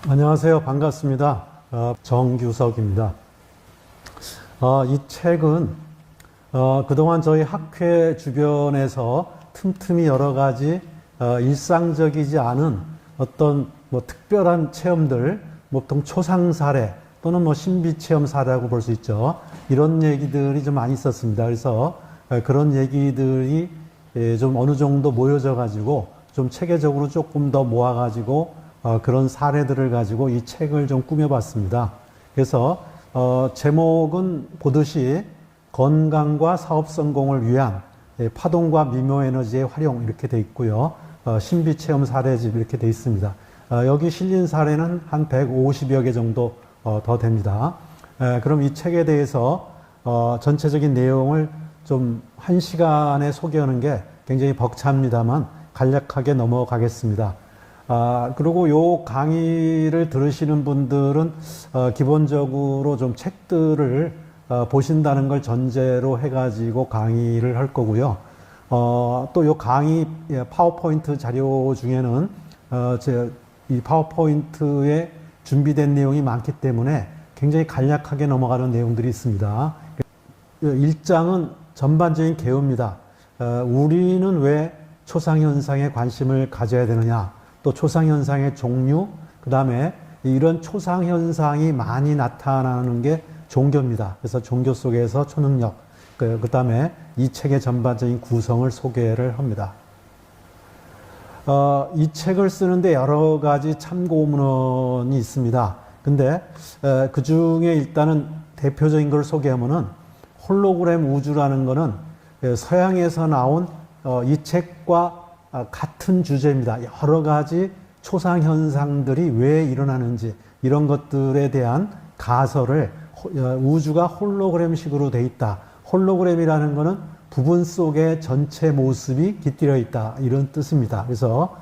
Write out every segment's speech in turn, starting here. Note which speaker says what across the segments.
Speaker 1: 안녕하세요. 반갑습니다. 정규석입니다. 이 책은 그동안 저희 학회 주변에서 틈틈이 여러 가지 일상적이지 않은 어떤 특별한 체험들, 보통 초상 사례 또는 신비 체험 사례라고 볼 수 있죠. 이런 얘기들이 좀 많이 있었습니다. 그래서 그런 얘기들이 좀 어느 정도 모여져 가지고 좀 체계적으로 조금 더 모아 가지고 그런 사례들을 가지고 이 책을 좀 꾸며봤습니다. 그래서 제목은 보듯이 건강과 사업 성공을 위한 파동과 미묘 에너지의 활용 이렇게 돼 있고요. 신비 체험 사례집 이렇게 돼 있습니다. 여기 실린 사례는 한 150여 개 정도 더 됩니다. 그럼 이 책에 대해서 전체적인 내용을 좀 1시간에 소개하는 게 굉장히 벅찹니다만 간략하게 넘어가겠습니다. 그리고 요 강의를 들으시는 분들은 기본적으로 좀 책들을 보신다는 걸 전제로 해가지고 강의를 할 거고요. 또 요 강의 파워포인트 자료 중에는 이 파워포인트에 준비된 내용이 많기 때문에 굉장히 간략하게 넘어가는 내용들이 있습니다. 1장은 전반적인 개요입니다. 우리는 왜 초상현상에 관심을 가져야 되느냐, 또 초상현상의 종류, 그 다음에 이런 초상현상이 많이 나타나는 게 종교입니다. 그래서 종교 속에서 초능력, 그 다음에 이 책의 전반적인 구성을 소개를 합니다. 이 책을 쓰는데 여러 가지 참고문헌이 있습니다. 근데 그 중에 일단은 대표적인 걸 소개하면은 홀로그램 우주라는 거는 서양에서 나온 이 책과 같은 주제입니다. 여러 가지 초상 현상들이 왜 일어나는지 이런 것들에 대한 가설을 우주가 홀로그램식으로 돼 있다. 홀로그램이라는 거는 부분 속에 전체 모습이 깃들여 있다. 이런 뜻입니다. 그래서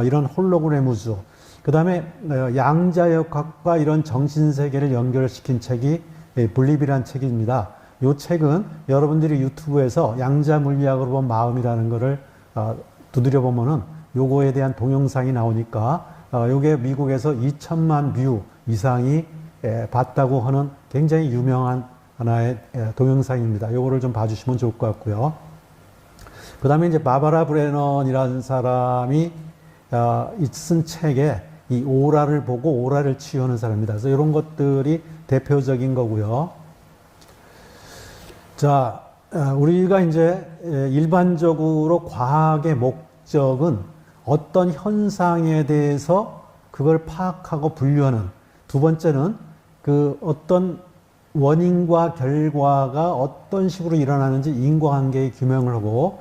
Speaker 1: 이런 홀로그램 우주. 그 다음에 양자역학과 이런 정신세계를 연결시킨 책이 분립이라는 책입니다. 이 책은 여러분들이 유튜브에서 양자물리학으로 본 마음이라는 거를 두드려 보면은 요거에 대한 동영상이 나오니까 요게 미국에서 2천만 뷰 이상이 봤다고 하는 굉장히 유명한 하나의 동영상입니다. 요거를 좀 봐주시면 좋을 것 같고요. 그 다음에 이제 바바라 브레넌이라는 사람이 쓴 책에 이 오라를 보고 오라를 치유하는 사람입니다. 그래서 이런 것들이 대표적인 거고요. 자, 우리가 이제 일반적으로 과학의 목적은 어떤 현상에 대해서 그걸 파악하고 분류하는, 두 번째는 그 어떤 원인과 결과가 어떤 식으로 일어나는지 인과관계의 규명을 하고,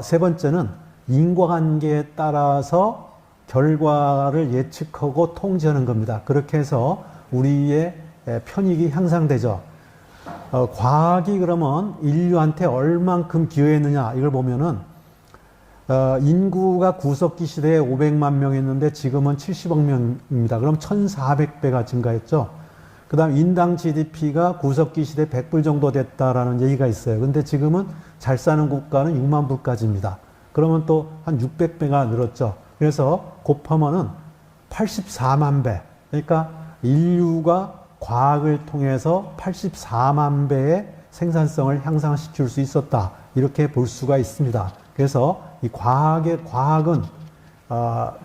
Speaker 1: 세 번째는 인과관계에 따라서 결과를 예측하고 통제하는 겁니다. 그렇게 해서 우리의 편익이 향상되죠. 과학이 그러면 인류한테 얼만큼 기여했느냐 이걸 보면은 인구가 구석기 시대에 500만 명이었는데 지금은 70억 명입니다. 그럼 1,400배가 증가했죠. 그 다음 인당 GDP가 구석기 시대 100불 정도 됐다라는 얘기가 있어요. 근데 지금은 잘 사는 국가는 6만 불까지입니다. 그러면 또 한 600배가 늘었죠. 그래서 곱하면은 84만 배. 그러니까 인류가 과학을 통해서 84만 배의 생산성을 향상시킬 수 있었다. 이렇게 볼 수가 있습니다. 그래서 이 과학은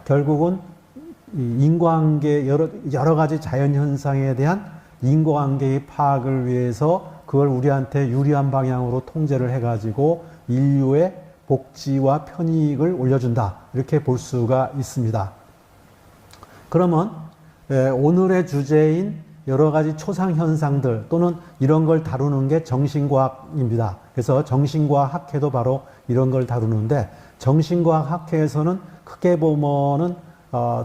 Speaker 1: 결국은 인과관계 여러 가지 자연현상에 대한 인과관계의 파악을 위해서 그걸 우리한테 유리한 방향으로 통제를 해가지고 인류의 복지와 편익을 올려준다. 이렇게 볼 수가 있습니다. 그러면 오늘의 주제인 여러 가지 초상 현상들 또는 이런 걸 다루는 게 정신과학입니다. 그래서 정신과학 학회도 바로 이런 걸 다루는데, 정신과학 학회에서는 크게 보면은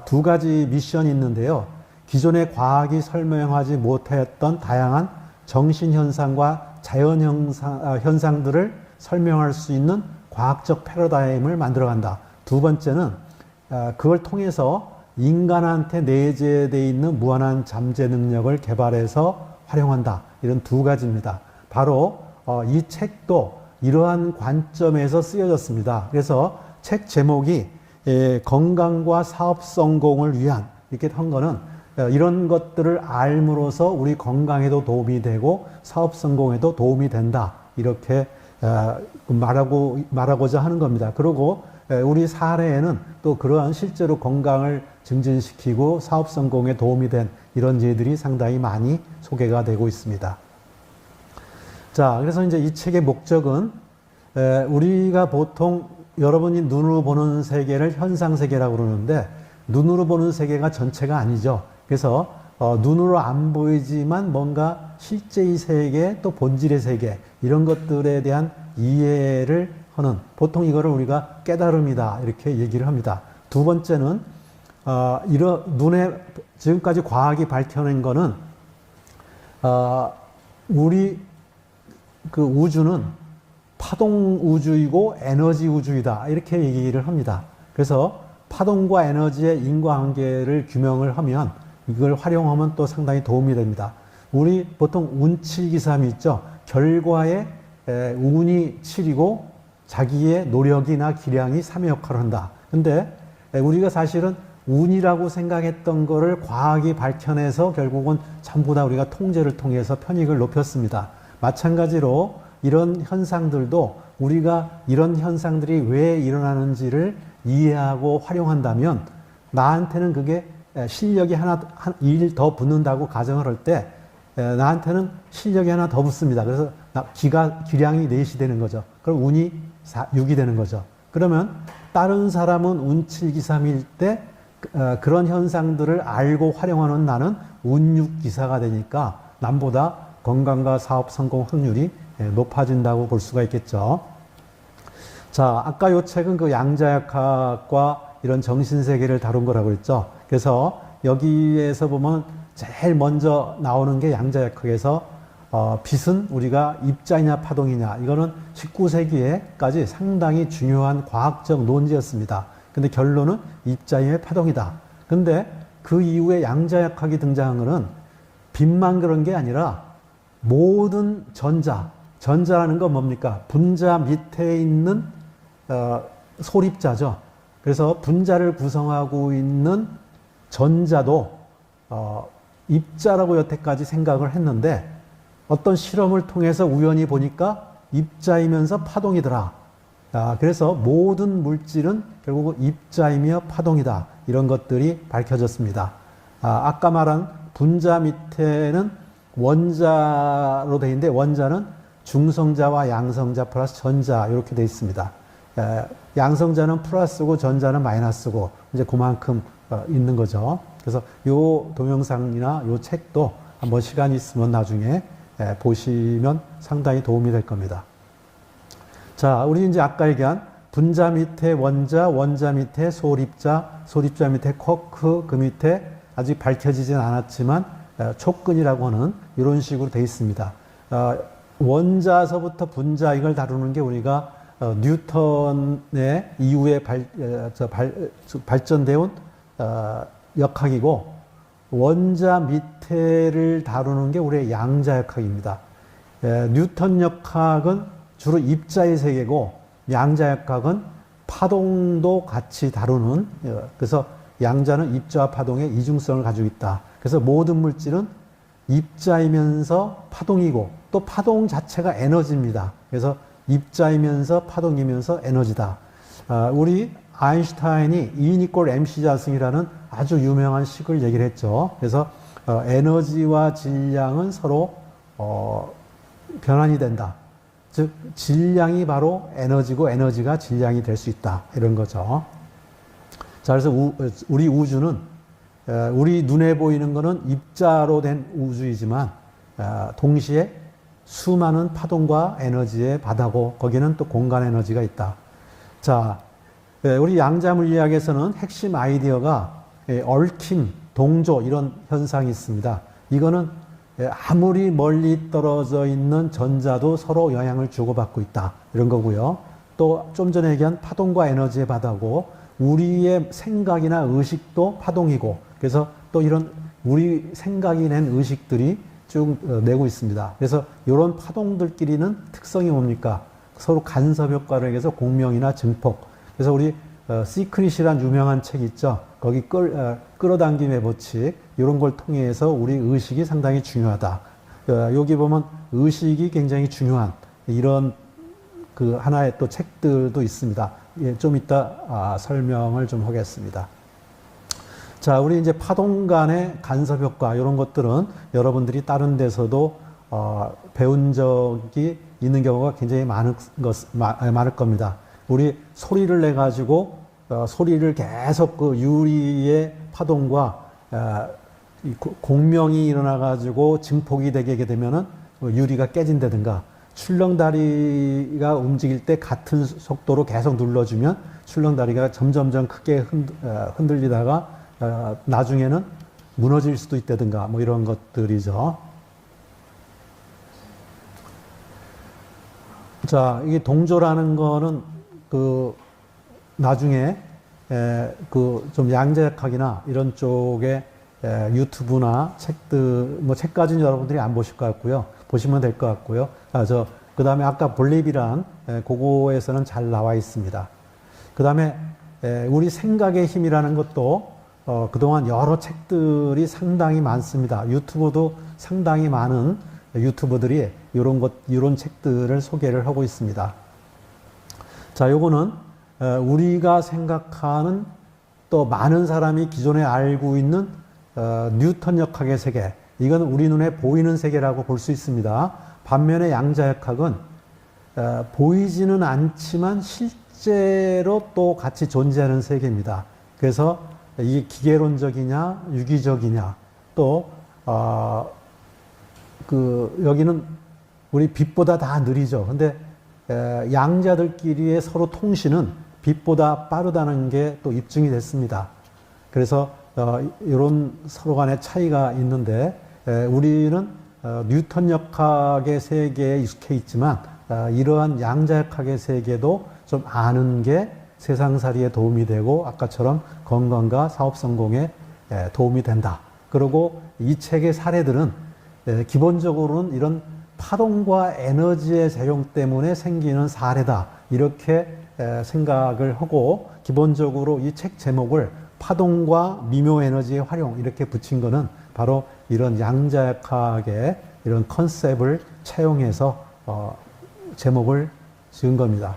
Speaker 1: 두 가지 미션이 있는데요. 기존의 과학이 설명하지 못했던 다양한 정신 현상과 자연 현상들을 설명할 수 있는 과학적 패러다임을 만들어간다. 두 번째는 그걸 통해서 인간한테 내재되어 있는 무한한 잠재 능력을 개발해서 활용한다. 이런 두 가지입니다. 바로 이 책도 이러한 관점에서 쓰여졌습니다. 그래서 책 제목이 건강과 사업 성공을 위한 이렇게 한 거는 이런 것들을 알므로써 우리 건강에도 도움이 되고 사업 성공에도 도움이 된다. 이렇게 말하고자 하는 겁니다. 그리고 우리 사례에는 또 그러한 실제로 건강을 증진시키고 사업 성공에 도움이 된 이런 예들이 상당히 많이 소개가 되고 있습니다. 자, 그래서 이제 이 책의 목적은 우리가 보통 여러분이 눈으로 보는 세계를 현상세계라고 그러는데 눈으로 보는 세계가 전체가 아니죠. 그래서 눈으로 안 보이지만 뭔가 실제의 세계 또 본질의 세계 이런 것들에 대한 이해를 하는 보통 이거를 우리가 깨달음이다 이렇게 얘기를 합니다. 두 번째는 이런 눈에 지금까지 과학이 밝혀낸 거는 우리 그 우주는 파동 우주이고 에너지 우주이다 이렇게 얘기를 합니다. 그래서 파동과 에너지의 인과관계를 규명을 하면 이걸 활용하면 또 상당히 도움이 됩니다. 우리 보통 운칠기삼이 있죠. 결과에 운이 7이고 자기의 노력이나 기량이 3의 역할을 한다. 근데 우리가 사실은 운이라고 생각했던 거를 과학이 밝혀내서 결국은 전부 다 우리가 통제를 통해서 편익을 높였습니다. 마찬가지로 이런 현상들도 우리가 이런 현상들이 왜 일어나는지를 이해하고 활용한다면 나한테는 그게 실력이 하나, 일 더 붙는다고 가정을 할 때 나한테는 실력이 하나 더 붙습니다. 그래서 기량이 4이 되는 거죠. 그럼 운이 6이 되는 거죠. 그러면 다른 사람은 운 7기삼일 때 그런 현상들을 알고 활용하는 나는 운 6기사가 되니까 남보다 건강과 사업 성공 확률이 높아진다고 볼 수가 있겠죠. 자, 아까 이 책은 그 양자역학과 이런 정신세계를 다룬 거라고 그랬죠. 그래서 여기에서 보면 제일 먼저 나오는 게 양자역학에서 빛은 우리가 입자이냐 파동이냐 이거는 19세기에까지 상당히 중요한 과학적 논지였습니다. 근데 결론은 입자임의 파동이다. 근데 그 이후에 양자역학이 등장한 것은 빛만 그런 게 아니라 모든 전자라는 건 뭡니까? 분자 밑에 있는 소립자죠. 그래서 분자를 구성하고 있는 전자도 입자라고 여태까지 생각을 했는데 어떤 실험을 통해서 우연히 보니까 입자이면서 파동이더라. 그래서 모든 물질은 결국은 입자이며 파동이다. 이런 것들이 밝혀졌습니다. 아까 말한 분자 밑에는 원자로 되어 있는데 원자는 중성자와 양성자 플러스 전자 이렇게 되어 있습니다. 양성자는 플러스고 전자는 마이너스고 이제 그만큼 있는 거죠. 그래서 요 동영상이나 요 책도 한번 시간이 있으면 나중에 보시면 상당히 도움이 될 겁니다. 자, 우리 이제 아까 얘기한 분자 밑에 원자, 원자 밑에 소립자, 소립자 밑에 쿼크, 그 밑에 아직 밝혀지진 않았지만 촉근이라고 하는 이런 식으로 되어 있습니다. 원자서부터 분자 이걸 다루는 게 우리가 뉴턴의 이후에 발전되어 온 역학이고 원자 밑에를 다루는 게 우리의 양자역학입니다. 뉴턴 역학은 주로 입자의 세계고 양자역학은 파동도 같이 다루는 그래서 양자는 입자와 파동의 이중성을 가지고 있다. 그래서 모든 물질은 입자이면서 파동이고 또 파동 자체가 에너지입니다. 그래서 입자이면서 파동이면서 에너지다. 우리 아인슈타인이 E=mc 자승이라는 아주 유명한 식을 얘기를 했죠. 그래서 에너지와 질량은 서로 변환이 된다. 즉 질량이 바로 에너지고 에너지가 질량이 될 수 있다. 이런 거죠. 자, 그래서 우리 우주는 우리 눈에 보이는 것은 입자로 된 우주이지만 동시에 수많은 파동과 에너지의 바다고 거기는 또 공간 에너지가 있다. 자, 우리 양자 물리학에서는 핵심 아이디어가 얽힘, 동조 이런 현상이 있습니다. 이거는 아무리 멀리 떨어져 있는 전자도 서로 영향을 주고받고 있다. 이런 거고요. 또 좀 전에 얘기한 파동과 에너지의 바다고 우리의 생각이나 의식도 파동이고 그래서 또 이런 우리 생각이 낸 의식들이 쭉 내고 있습니다. 그래서 이런 파동들끼리는 특성이 뭡니까? 서로 간섭 효과를 해서 공명이나 증폭. 그래서 우리 시크릿이란 유명한 책 있죠. 거기 끌어당김의 법칙 이런 걸 통해서 우리 의식이 상당히 중요하다. 여기 보면 의식이 굉장히 중요한 이런 그 하나의 또 책들도 있습니다. 예, 좀 이따 설명을 좀 하겠습니다. 자, 우리 이제 파동 간의 간섭 효과 이런 것들은 여러분들이 다른 데서도 배운 적이 있는 경우가 굉장히 많을 겁니다. 우리 소리를 내 가지고 소리를 계속 그 유리의 파동과 공명이 일어나 가지고 증폭이 되게 되면은 유리가 깨진다든가, 출렁다리가 움직일 때 같은 속도로 계속 눌러주면 출렁다리가 점점점 크게 흔들리다가 나중에는 무너질 수도 있다든가 뭐 이런 것들이죠. 자, 이게 동조라는 거는 그 나중에 그 좀 양자역학이나 이런 쪽에 유튜브나 책들, 뭐 책까지는 여러분들이 안 보실 것 같고요. 보시면 될 것 같고요. 그 다음에 아까 볼리비란 그거에서는 잘 나와 있습니다. 그 다음에 우리 생각의 힘이라는 것도 그동안 여러 책들이 상당히 많습니다. 유튜브도 상당히 많은 유튜버들이 이런 책들을 소개를 하고 있습니다. 자, 요거는 우리가 생각하는 또 많은 사람이 기존에 알고 있는 뉴턴 역학의 세계, 이건 우리 눈에 보이는 세계라고 볼 수 있습니다. 반면에 양자역학은 보이지는 않지만 실제로 또 같이 존재하는 세계입니다. 그래서 이게 기계론적이냐 유기적이냐, 또 여기는 우리 빛보다 다 느리죠. 근데 양자들끼리의 서로 통신은 빛보다 빠르다는 게 또 입증이 됐습니다. 그래서 이런 서로 간의 차이가 있는데 우리는 뉴턴 역학의 세계에 익숙해 있지만 이러한 양자역학의 세계도 좀 아는 게 세상살이에 도움이 되고 아까처럼 건강과 사업 성공에 도움이 된다. 그리고 이 책의 사례들은 기본적으로는 이런 파동과 에너지의 작용 때문에 생기는 사례다, 이렇게 생각을 하고, 기본적으로 이 책 제목을 파동과 미묘 에너지의 활용 이렇게 붙인 거는 바로 이런 양자역학의 이런 컨셉을 차용해서 제목을 지은 겁니다.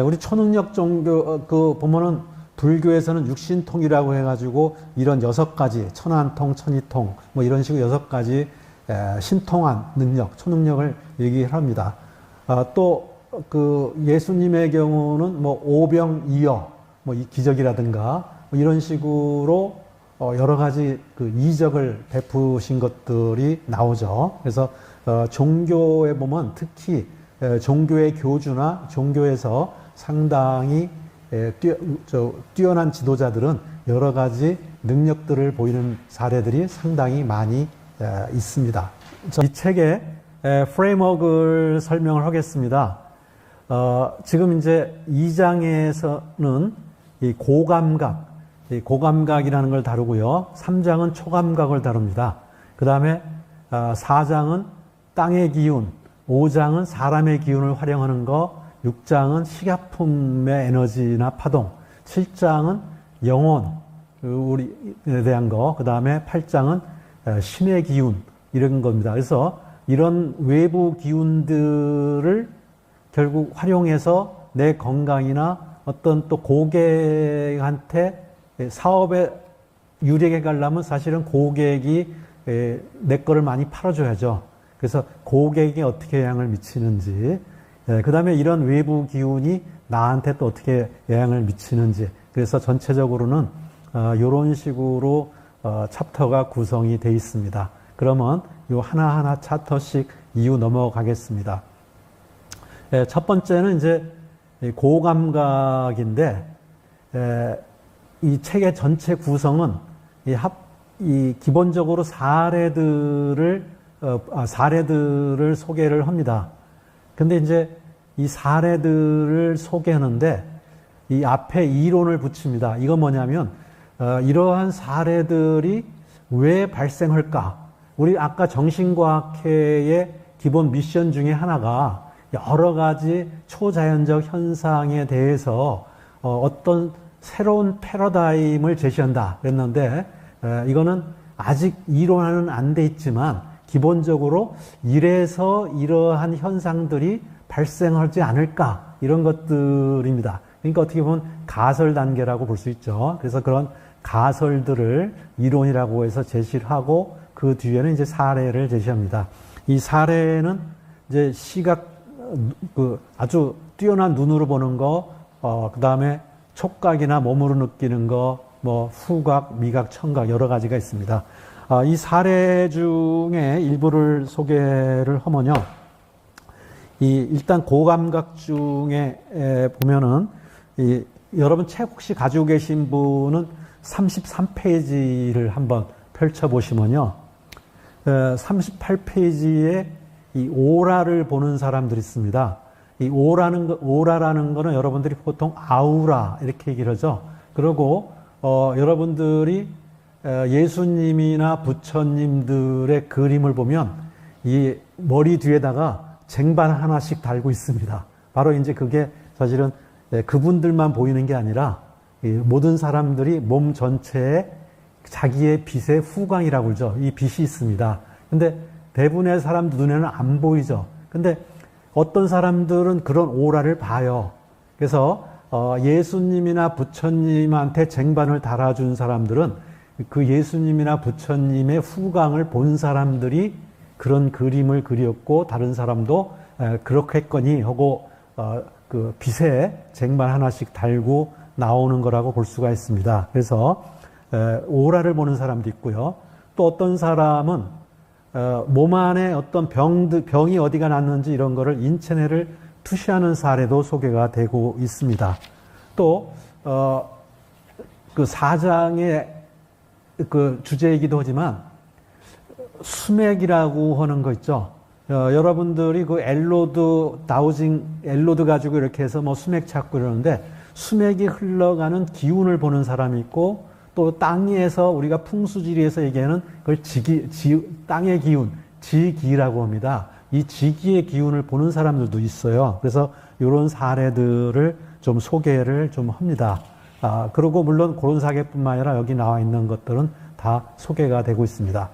Speaker 1: 우리 초능력 종교 보면은 불교에서는 육신통이라고 해가지고 이런 6가지, 천한통, 천이통 뭐 이런 식으로 6가지 신통한 능력, 초능력을 얘기를 합니다. 또 그 예수님의 경우는 뭐 오병이어, 뭐 이 기적이라든가 뭐 이런 식으로 여러 가지 그 이적을 베푸신 것들이 나오죠. 그래서 종교에 보면 특히 종교의 교주나 종교에서 상당히 뛰어난 지도자들은 여러 가지 능력들을 보이는 사례들이 상당히 많이 있습니다. 이 책의 프레임워크를 설명을 하겠습니다. 지금 이제 2장에서는 이 고감각이라는 걸 다루고요. 3장은 초감각을 다룹니다. 그 다음에 4장은 땅의 기운, 5장은 사람의 기운을 활용하는 거, 6장은 식약품의 에너지나 파동, 7장은 영혼, 우리에 대한 거, 그 다음에 8장은 신의 기운, 이런 겁니다. 그래서 이런 외부 기운들을 결국 활용해서 내 건강이나 어떤 또 고객한테 사업에 유리하게 가려면 사실은 고객이 내 거를 많이 팔아줘야죠. 그래서 고객이 어떻게 영향을 미치는지, 그 다음에 이런 외부 기운이 나한테 또 어떻게 영향을 미치는지, 그래서 전체적으로는 이런 식으로 챕터가 구성이 되어 있습니다. 그러면 이 하나하나 챕터씩 이후 넘어가겠습니다. 첫 번째는 이제 고감각인데, 이 책의 전체 구성은 기본적으로 사례들을 소개를 합니다. 근데 이제 이 사례들을 소개하는데 이 앞에 이론을 붙입니다. 이건 뭐냐면 이러한 사례들이 왜 발생할까? 우리 아까 정신과학회의 기본 미션 중에 하나가 여러 가지 초자연적 현상에 대해서 어떤 새로운 패러다임을 제시한다 그랬는데 이거는 아직 이론화는 안 돼 있지만 기본적으로 이래서 이러한 현상들이 발생하지 않을까 이런 것들입니다. 그러니까 어떻게 보면 가설 단계라고 볼 수 있죠. 그래서 그런 가설들을 이론이라고 해서 제시를 하고 그 뒤에는 이제 사례를 제시합니다. 이 사례는 이제 시각 아주 뛰어난 눈으로 보는 거, 그 다음에 촉각이나 몸으로 느끼는 거, 뭐 후각, 미각, 청각 여러 가지가 있습니다. 이 사례 중에 일부를 소개를 하면요. 일단 고감각 중에 보면은 여러분 책 혹시 가지고 계신 분은 33페이지를 한번 펼쳐보시면요. 38페이지에 이 오라를 보는 사람들이 있습니다. 이 오라라는 거는 여러분들이 보통 아우라 이렇게 얘기를 하죠. 그리고 여러분들이 예수님이나 부처님들의 그림을 보면 이 머리 뒤에다가 쟁반 하나씩 달고 있습니다. 바로 이제 그게 사실은 그분들만 보이는 게 아니라 모든 사람들이 몸 전체에 자기의 빛의 후광이라고 그러죠. 이 빛이 있습니다. 근데 대부분의 사람들 눈에는 안 보이죠. 근데 어떤 사람들은 그런 오라를 봐요. 그래서 예수님이나 부처님한테 쟁반을 달아준 사람들은 그 예수님이나 부처님의 후광을 본 사람들이 그런 그림을 그렸고 다른 사람도 그렇게 했거니 하고 그 빛에 쟁반 하나씩 달고 나오는 거라고 볼 수가 있습니다. 그래서 오라를 보는 사람도 있고요. 또 어떤 사람은 몸 안에 어떤 병이 어디가 났는지 이런 거를 인체내를 투시하는 사례도 소개가 되고 있습니다. 또 그 4장의 그 주제이기도 하지만 수맥이라고 하는 거 있죠. 여러분들이 그 엘로드 가지고 이렇게 해서 뭐 수맥 찾고 이러는데 수맥이 흘러가는 기운을 보는 사람이 있고 또 땅에서 우리가 풍수지리에서 얘기하는 그걸 땅의 기운, 지기라고 합니다. 이 지기의 기운을 보는 사람들도 있어요. 그래서 이런 사례들을 좀 소개를 좀 합니다. 그리고 물론 그런 사례뿐만 아니라 여기 나와 있는 것들은 다 소개가 되고 있습니다.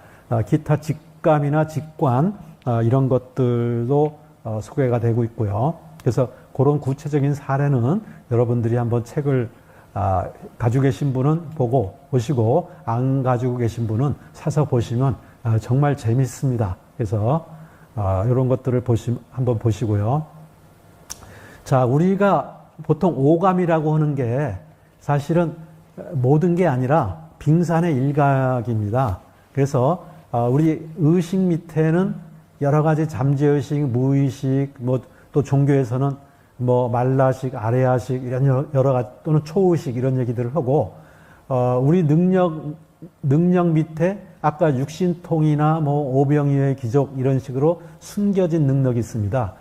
Speaker 1: 기타 직감이나 직관 이런 것들도 소개가 되고 있고요. 그래서 그런 구체적인 사례는 여러분들이 한번 책을 가지고 계신 분은 보시고 안 가지고 계신 분은 사서 보시면 정말 재밌습니다. 그래서 이런 것들을 한번 보시고요. 자, 우리가 보통 오감이라고 하는 게 사실은 모든 게 아니라 빙산의 일각입니다. 그래서 우리 의식 밑에는 여러 가지 잠재의식, 무의식, 뭐 또 종교에서는 뭐 말라식, 아레아식 이런 여러 가지 또는 초의식 이런 얘기들을 하고 우리 능력 밑에 아까 육신통이나 뭐 오병이어의 기적 이런 식으로 숨겨진 능력이 있습니다.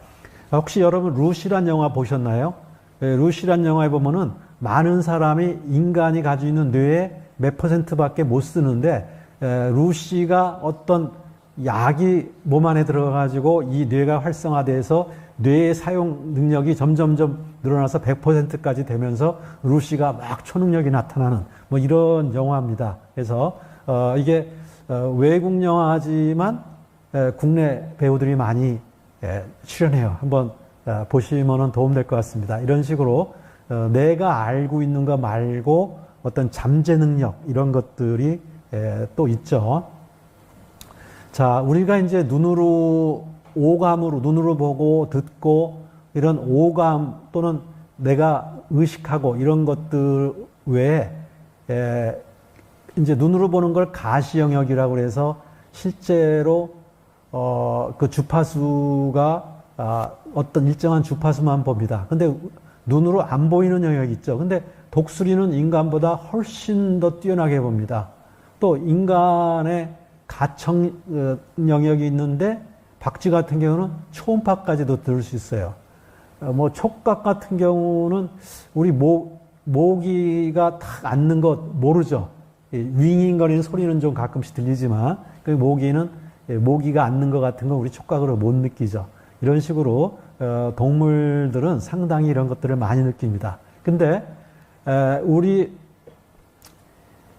Speaker 1: 혹시 여러분 루시란 영화 보셨나요? 루시란 영화에 보면은 많은 사람이 인간이 가지고 있는 뇌의 몇 %밖에 못 쓰는데 루시가 어떤 약이 몸 안에 들어가가지고 이 뇌가 활성화돼서 뇌의 사용 능력이 점점점 늘어나서 100%까지 되면서 루시가 막 초능력이 나타나는 뭐 이런 영화입니다. 그래서 이게 외국 영화지만 국내 배우들이 많이 출연해요. 한번 보시면 도움될 것 같습니다. 이런 식으로 내가 알고 있는 거 말고 어떤 잠재 능력 이런 것들이 또 있죠. 자, 우리가 이제 오감으로 눈으로 보고 듣고 이런 오감 또는 내가 의식하고 이런 것들 외에 이제 눈으로 보는 걸 가시 영역이라고 해서 실제로 그 주파수가 어떤 일정한 주파수만 봅니다. 근데 눈으로 안 보이는 영역이 있죠. 근데 독수리는 인간보다 훨씬 더 뛰어나게 봅니다. 또 인간의 가청 영역이 있는데 박쥐 같은 경우는 초음파까지도 들을 수 있어요. 뭐 촉각 같은 경우는 우리 모기가 탁 앉는 것 모르죠. 윙윙거리는 소리는 좀 가끔씩 들리지만 그 모기가 앉는 것 같은 건 우리 촉각으로 못 느끼죠. 이런 식으로 동물들은 상당히 이런 것들을 많이 느낍니다. 근데 우리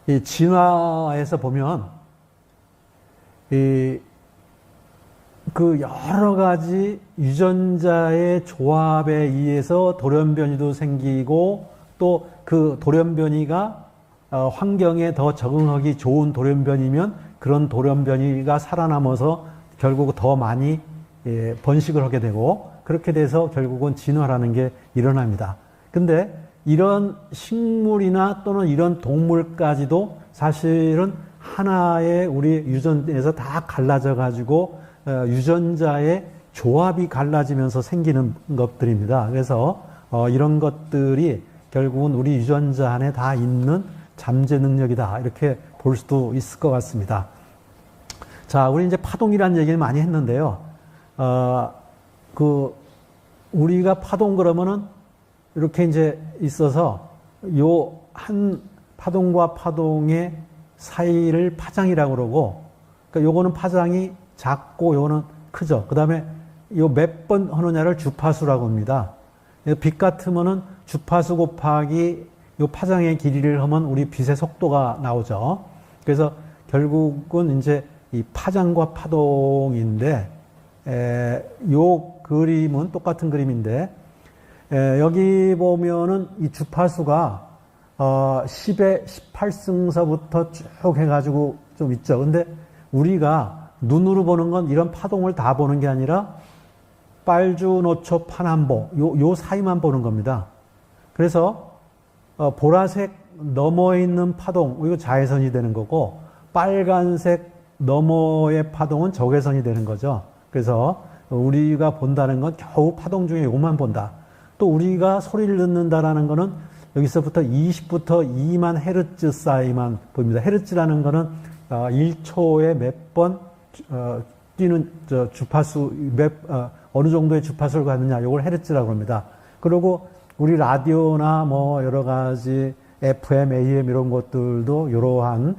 Speaker 1: 이 진화에서 보면 그 여러 가지 유전자의 조합에 의해서 돌연변이도 생기고 또 그 돌연변이가 환경에 더 적응하기 좋은 돌연변이면 그런 돌연변이가 살아남아서 결국 더 많이 번식을 하게 되고 그렇게 돼서 결국은 진화라는 게 일어납니다. 근데 이런 식물이나 또는 이런 동물까지도 사실은 하나의 우리 유전에서 다 갈라져 가지고 유전자의 조합이 갈라지면서 생기는 것들입니다. 그래서 이런 것들이 결국은 우리 유전자 안에 다 있는 잠재 능력이다. 이렇게 볼 수도 있을 것 같습니다. 자, 우리 이제 파동이라는 얘기를 많이 했는데요. 우리가 파동 그러면은 이렇게 이제 있어서 요 한 파동과 파동의 사이를 파장이라고 그러고, 그러니까 요거는 파장이 작고 요거는 크죠. 그 다음에 요 몇 번 하느냐를 주파수라고 합니다. 빛 같으면은 주파수 곱하기 요 파장의 길이를 하면 우리 빛의 속도가 나오죠. 그래서 결국은 이제 이 파장과 파동인데, 요 그림은 똑같은 그림인데, 여기 보면은 이 주파수가 10의 18승서부터 쭉 해가지고 좀 있죠. 근데 우리가 눈으로 보는 건 이런 파동을 다 보는 게 아니라 빨주, 노초, 파남보 요 사이만 보는 겁니다. 그래서 보라색 너머에 있는 파동, 이거 자외선이 되는 거고 빨간색 너머의 파동은 적외선이 되는 거죠. 그래서 우리가 본다는 건 겨우 파동 중에 요것만 본다. 또 우리가 소리를 듣는다라는 거는 여기서부터 20부터 2만 헤르츠 사이만 보입니다. 헤르츠라는 거는 1초에 몇 번 뛰는 주파수 어느 정도의 주파수를 갖느냐, 이걸 헤르츠라고 합니다. 그리고 우리 라디오나 뭐 여러 가지 FM, AM 이런 것들도 이러한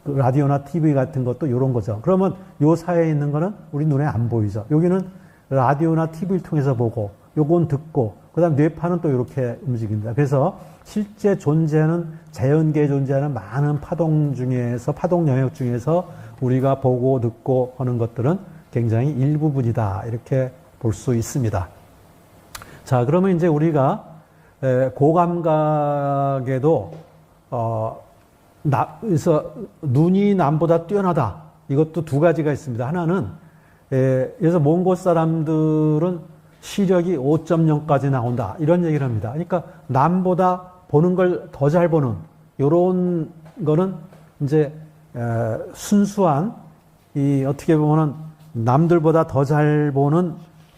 Speaker 1: 라디오나 TV 같은 것도 이런 거죠. 그러면 요 사이에 있는 거는 우리 눈에 안 보이죠. 여기는 라디오나 TV를 통해서 보고, 요건 듣고, 그 다음 뇌파는 또 이렇게 움직입니다. 그래서 실제 존재하는, 자연계에 존재하는 많은 파동 중에서, 파동 영역 중에서 우리가 보고 듣고 하는 것들은 굉장히 일부분이다. 이렇게 볼 수 있습니다. 자, 그러면 이제 우리가 고감각에도, 그래서 눈이 남보다 뛰어나다. 이것도 두 가지가 있습니다. 하나는, 그래서 몽골 사람들은 시력이 5.0까지 나온다. 이런 얘기를 합니다. 그러니까 남보다 보는 걸 더 잘 보는, 요런 거는 이제, 순수한, 어떻게 보면은 남들보다 더 잘 보는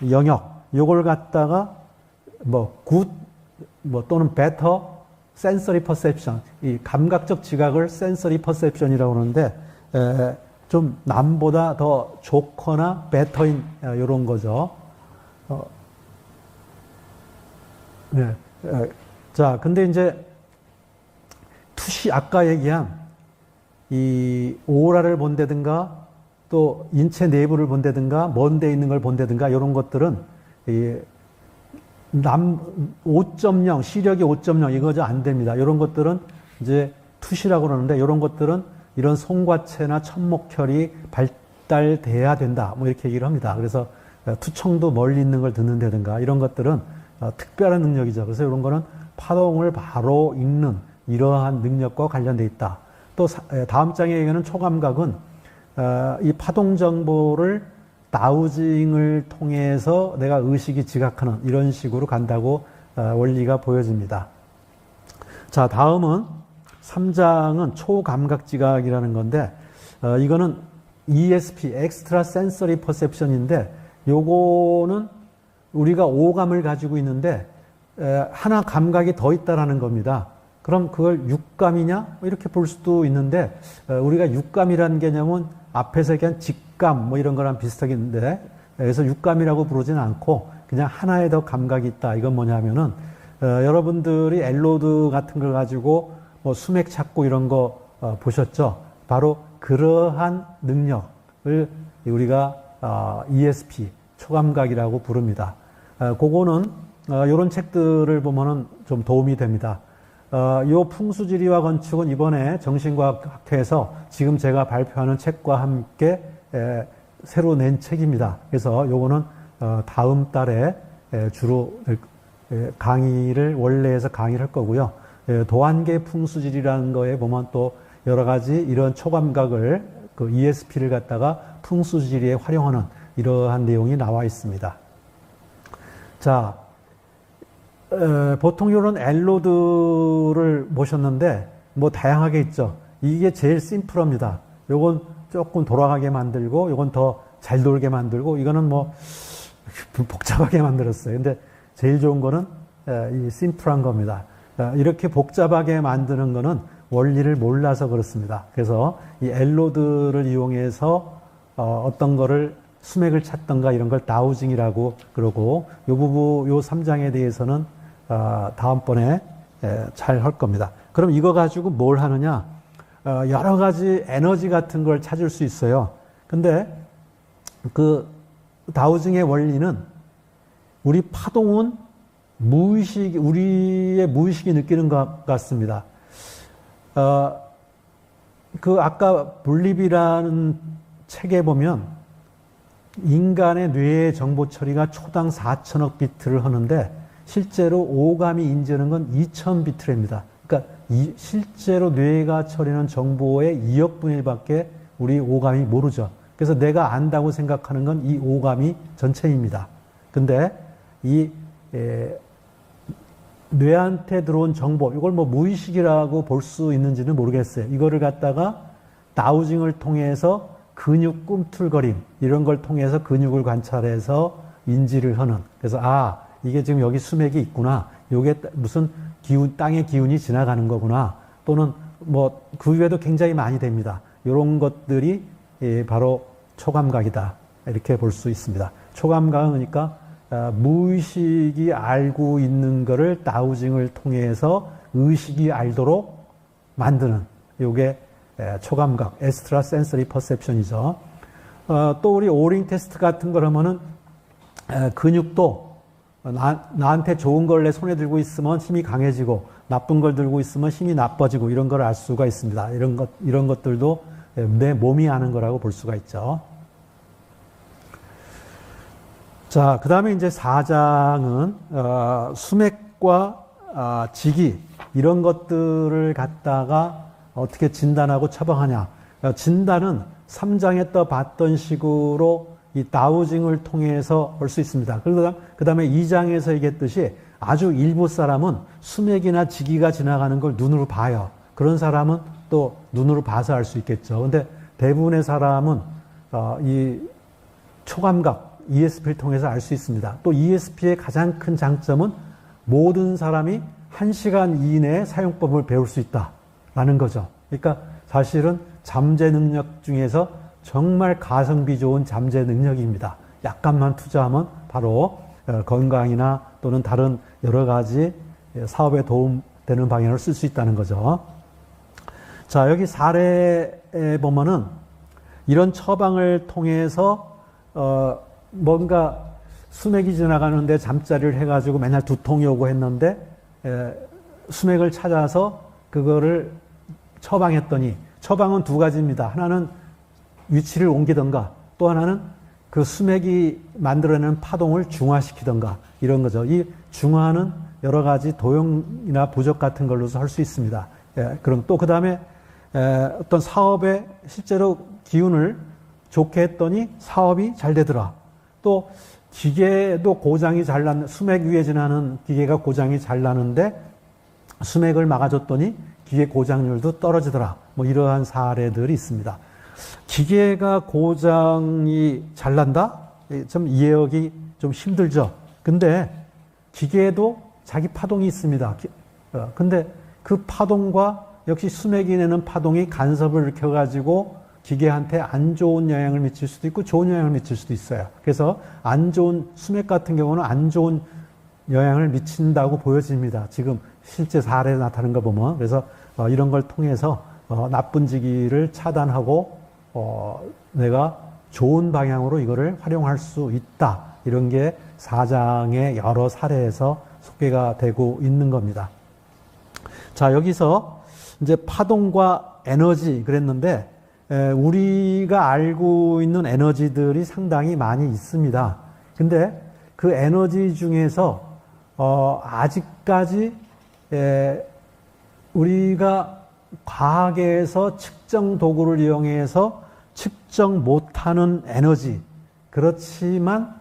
Speaker 1: 영역, 요걸 갖다가 또는 better sensory perception, 이 감각적 지각을 sensory perception이라고 하는데, 좀 남보다 더 좋거나 better인 요런 거죠. 네. 자, 근데 이제 아까 얘기한 이 오라를 본다든가 또 인체 내부를 본다든가 먼 데 있는 걸 본다든가 이런 것들은 5.0 시력이 5.0 이거죠. 안 됩니다. 이런 것들은 이제 투시라고 그러는데 이런 것들은 이런 송과체나 천목혈이 발달돼야 된다. 뭐 이렇게 얘기를 합니다. 그래서 투청도 멀리 있는 걸 듣는다든가 이런 것들은 특별한 능력이죠. 그래서 이런 거는 파동을 바로 읽는 이러한 능력과 관련돼 있다. 또 다음 장에 얘기하는 초감각은 이 파동 정보를 다우징을 통해서 내가 의식이 지각하는 이런 식으로 간다고 원리가 보여집니다. 자, 다음은 3장은 초감각 지각이라는 건데 이거는 ESP, Extra Sensory Perception인데 요거는 우리가 오감을 가지고 있는데 하나 감각이 더 있다라는 겁니다. 그럼 그걸 육감이냐? 이렇게 볼 수도 있는데 우리가 육감이라는 개념은 앞에서 얘기한 직감 뭐 이런 거랑 비슷하게 있는데 그래서 육감이라고 부르지는 않고 그냥 하나의 더 감각이 있다. 이건 뭐냐면은 여러분들이 엘로드 같은 걸 가지고 뭐 수맥 찾고 이런 거 보셨죠? 바로 그러한 능력을 우리가 ESP 초감각이라고 부릅니다. 그거는 이런 책들을 보면은 좀 도움이 됩니다. 요 풍수지리와 건축은 이번에 정신과학학회에서 지금 제가 발표하는 책과 함께 새로 낸 책입니다. 그래서 요거는 다음 달에 주로 강의를 원래에서 강의를 할 거고요. 도안계 풍수지리라는 거에 보면 또 여러 가지 이런 초감각을 그 ESP를 갖다가 풍수지리에 활용하는 이러한 내용이 나와 있습니다. 자, 보통 이런 엘로드를 보셨는데 뭐 다양하게 있죠. 이게 제일 심플합니다. 요건 조금 돌아가게 만들고 요건 더 잘 돌게 만들고 이거는 뭐 복잡하게 만들었어요. 근데 제일 좋은 거는 이 심플한 겁니다. 이렇게 복잡하게 만드는 거는 원리를 몰라서 그렇습니다. 그래서 이 엘로드를 이용해서 어떤 거를 수맥을 찾던가 이런 걸 다우징이라고 그러고 요 부분 요 3장에 대해서는 다음번에 잘 할 겁니다. 그럼 이거 가지고 뭘 하느냐? 여러 가지 에너지 같은 걸 찾을 수 있어요. 근데 그 다우징의 원리는 우리 파동은 우리의 무의식이 느끼는 것 같습니다. 그 아까 분립이라는 책에 보면 인간의 뇌의 정보 처리가 초당 4천억 비트를 하는데 실제로 오감이 인지하는 건 2천 비트랍니다. 그러니까 실제로 뇌가 처리하는 정보의 2억 분의 1밖에 우리 오감이 모르죠. 그래서 내가 안다고 생각하는 건 이 오감이 전체입니다. 근데 이 뇌한테 들어온 정보, 이걸 뭐 무의식이라고 볼 수 있는지는 모르겠어요. 이거를 갖다가 다우징을 통해서 근육 꿈틀거림, 이런 걸 통해서 근육을 관찰해서 인지를 하는. 그래서, 이게 지금 여기 수맥이 있구나. 요게 무슨 기운, 땅의 기운이 지나가는 거구나. 또는 뭐, 그 외에도 굉장히 많이 됩니다. 이런 것들이 바로 초감각이다. 이렇게 볼 수 있습니다. 초감각은 그러니까 무의식이 알고 있는 거를 다우징을 통해서 의식이 알도록 만드는 요게 초감각, extra sensory perception이죠. 또 우리 오링 테스트 같은 걸 하면은 근육도 나한테 좋은 걸 내 손에 들고 있으면 힘이 강해지고 나쁜 걸 들고 있으면 힘이 나빠지고 이런 걸 알 수가 있습니다. 이런 것들도 내 몸이 아는 거라고 볼 수가 있죠. 자, 그 다음에 이제 4장은, 수맥과, 직위, 이런 것들을 갖다가 어떻게 진단하고 처방하냐. 진단은 3장에 떠 봤던 식으로 이 다우징을 통해서 볼 수 있습니다. 그 다음에 2장에서 얘기했듯이 아주 일부 사람은 수맥이나 직위가 지나가는 걸 눈으로 봐요. 그런 사람은 또 눈으로 봐서 알 수 있겠죠. 근데 대부분의 사람은, 이 초감각, ESP를 통해서 알 수 있습니다. 또 ESP의 가장 큰 장점은 모든 사람이 1시간 이내에 사용법을 배울 수 있다라는 거죠. 그러니까 사실은 잠재 능력 중에서 정말 가성비 좋은 잠재 능력입니다. 약간만 투자하면 바로 건강이나 또는 다른 여러 가지 사업에 도움되는 방향을 쓸 수 있다는 거죠. 자, 여기 사례에 보면은 이런 처방을 통해서 뭔가 수맥이 지나가는데 잠자리를 해가지고 맨날 두통이 오고 했는데 수맥을 찾아서 그거를 처방했더니 처방은 두 가지입니다. 하나는 위치를 옮기던가 또 하나는 그 수맥이 만들어내는 파동을 중화시키던가 이런 거죠. 이 중화는 여러 가지 도용이나 부적 같은 걸로서 할 수 있습니다. 그럼 또 그 다음에 어떤 사업에 실제로 기운을 좋게 했더니 사업이 잘 되더라. 또 기계도 고장이 잘 나는 수맥 위에 지나는 기계가 고장이 잘 나는데 수맥을 막아줬더니 기계 고장률도 떨어지더라. 뭐 이러한 사례들이 있습니다. 기계가 고장이 잘 난다? 좀 이해하기 좀 힘들죠. 근데 기계에도 자기 파동이 있습니다. 근데 그 파동과 역시 수맥이 내는 파동이 간섭을 일으켜가지고 기계한테 안 좋은 영향을 미칠 수도 있고 좋은 영향을 미칠 수도 있어요. 그래서 안 좋은 수맥 같은 경우는 안 좋은 영향을 미친다고 보여집니다. 지금 실제 사례에 나타나는 거 보면. 그래서 이런 걸 통해서 나쁜 지기를 차단하고 내가 좋은 방향으로 이거를 활용할 수 있다. 이런 게 4장의 여러 사례에서 소개가 되고 있는 겁니다. 자, 여기서 이제 파동과 에너지 그랬는데, 우리가 알고 있는 에너지들이 상당히 많이 있습니다. 근데 그 에너지 중에서, 아직까지, 우리가 과학에서 측정 도구를 이용해서 측정 못하는 에너지, 그렇지만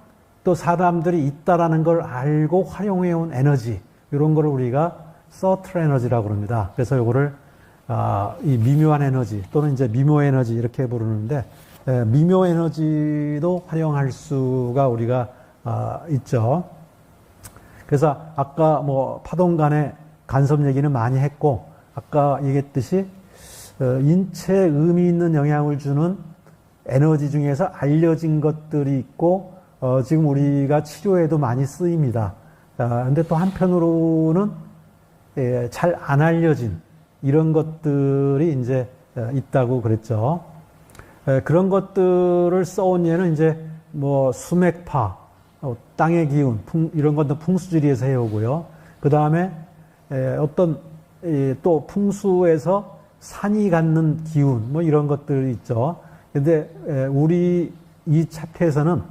Speaker 1: 또 사람들이 있다라는 걸 알고 활용해온 에너지, 이런 거를 우리가 서틀 에너지라고 그럽니다. 그래서 이거를 이 미묘한 에너지 또는 이제 미묘 에너지 이렇게 부르는데, 미묘 에너지도 활용할 수가 우리가 있죠. 그래서 아까 뭐 파동 간의 간섭 얘기는 많이 했고, 아까 얘기했듯이 인체에 의미 있는 영향을 주는 에너지 중에서 알려진 것들이 있고, 지금 우리가 치료에도 많이 쓰입니다. 근데 또 한편으로는 잘 안 알려진 이런 것들이 이제 있다고 그랬죠. 그런 것들을 써온 예는 이제 뭐 수맥파, 땅의 기운, 이런 것도 풍수지리에서 해오고요. 그 다음에 어떤 또 풍수에서 산이 갖는 기운, 뭐 이런 것들이 있죠. 근데 우리 이 차트에서는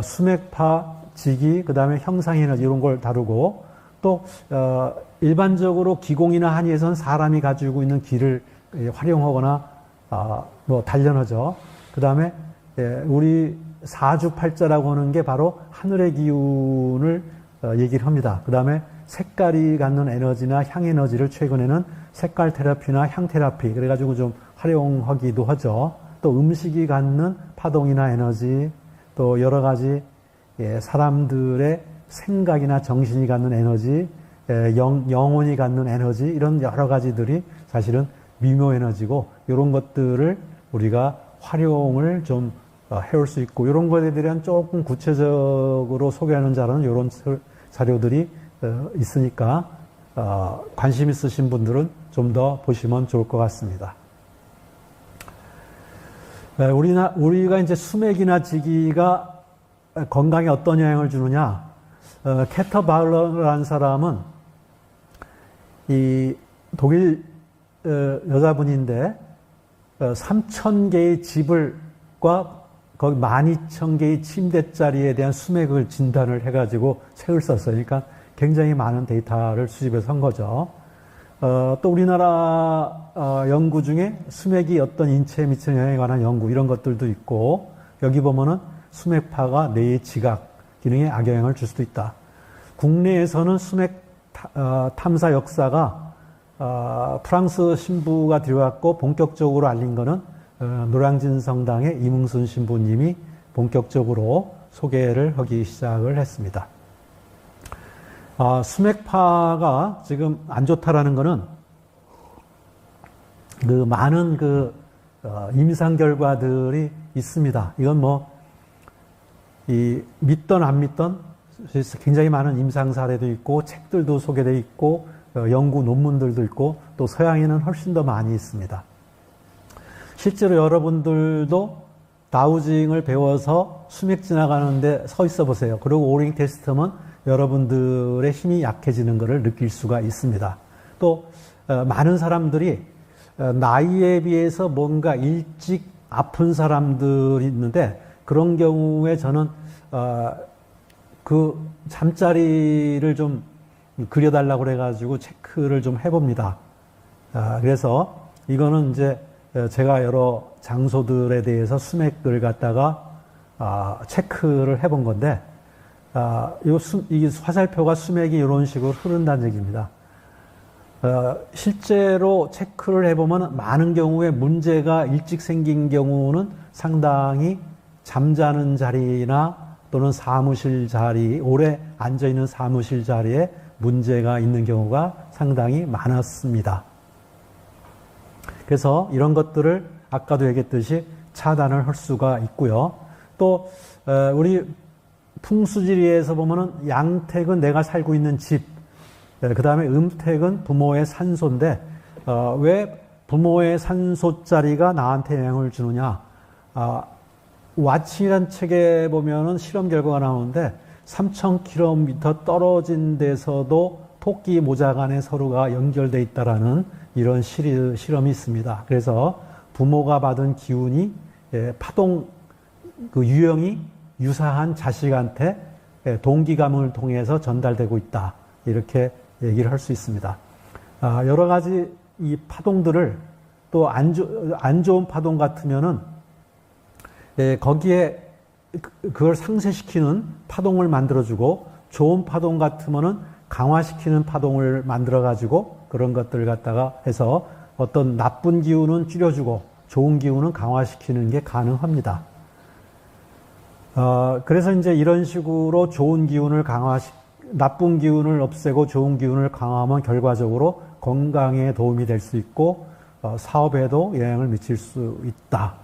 Speaker 1: 수맥파, 지기, 그 다음에 형상에너지 이런 걸 다루고, 또 일반적으로 기공이나 한의에서는 사람이 가지고 있는 기를 활용하거나 뭐 단련하죠. 그 다음에 우리 사주팔자라고 하는 게 바로 하늘의 기운을 얘기를 합니다. 그 다음에 색깔이 갖는 에너지나 향 에너지를 최근에는 색깔 테라피나 향 테라피 그래가지고 좀 활용하기도 하죠. 또 음식이 갖는 파동이나 에너지, 또 여러 가지 사람들의 생각이나 정신이 갖는 에너지, 영혼이 갖는 에너지, 이런 여러 가지들이 사실은 미묘 에너지고, 이런 것들을 우리가 활용을 좀 해올 수 있고, 이런 것에 대한 조금 구체적으로 소개하는 자료는 이런 자료들이 있으니까 관심 있으신 분들은 좀 더 보시면 좋을 것 같습니다. 우리가 이제 수맥이나 지기가 건강에 어떤 영향을 주느냐? 캐터 바울러라는 사람은 이 독일 여자분인데 3,000개의 집을과 거기 12,000개의 침대짜리에 대한 수맥을 진단을 해가지고 책을 썼어요. 그러니까 굉장히 많은 데이터를 수집해서 한 거죠. 또 우리나라 연구 중에 수맥이 어떤 인체에 미치는 영향에 관한 연구 이런 것들도 있고, 여기 보면은 수맥파가 뇌의 지각 기능에 악영향을 줄 수도 있다. 국내에서는 수맥 탐사 역사가 프랑스 신부가 들여왔고 본격적으로 알린 거는 노량진 성당의 이문순 신부님이 본격적으로 소개를 하기 시작을 했습니다. 수맥파가 지금 안 좋다라는 거는 그 많은 임상 결과들이 있습니다. 이건 뭐 믿던 안 믿던 굉장히 많은 임상 사례도 있고 책들도 소개되어 있고 연구 논문들도 있고 또 서양에는 훨씬 더 많이 있습니다. 실제로 여러분들도 다우징을 배워서 수맥 지나가는데 서 있어 보세요. 그리고 오링 테스트면 여러분들의 힘이 약해지는 것을 느낄 수가 있습니다. 또 많은 사람들이 나이에 비해서 뭔가 일찍 아픈 사람들이 있는데, 그런 경우에 저는 그 잠자리를 좀 그려달라고 그래가지고 체크를 좀 해봅니다. 그래서 이거는 이제 제가 여러 장소들에 대해서 수맥을 갖다가 체크를 해본 건데, 이 화살표가 수맥이 이런 식으로 흐른다는 얘기입니다. 실제로 체크를 해보면 많은 경우에 문제가 일찍 생긴 경우는 상당히 잠자는 자리나 또는 사무실 자리, 오래 앉아있는 사무실 자리에 문제가 있는 경우가 상당히 많았습니다. 그래서 이런 것들을 아까도 얘기했듯이 차단을 할 수가 있고요. 또 우리 풍수지리에서 보면은 양택은 내가 살고 있는 집, 그 다음에 음택은 부모의 산소인데, 왜 부모의 산소 자리가 나한테 영향을 주느냐? 왓칭이라는 책에 보면은 실험 결과가 나오는데 3,000km 떨어진 데서도 토끼 모자 간에 서로가 연결되어 있다라는 이런 실험이 있습니다. 그래서 부모가 받은 기운이 파동 그 유형이 유사한 자식한테 동기감을 통해서 전달되고 있다. 이렇게 얘기를 할 수 있습니다. 여러 가지 이 파동들을 또 안 좋은 파동 같으면은 거기에 그걸 상쇄시키는 파동을 만들어주고 좋은 파동 같으면은 강화시키는 파동을 만들어가지고 그런 것들을 갖다가 해서 어떤 나쁜 기운은 줄여주고 좋은 기운은 강화시키는 게 가능합니다. 그래서 이제 이런 식으로 좋은 기운을 나쁜 기운을 없애고 좋은 기운을 강화하면 결과적으로 건강에 도움이 될 수 있고 사업에도 영향을 미칠 수 있다.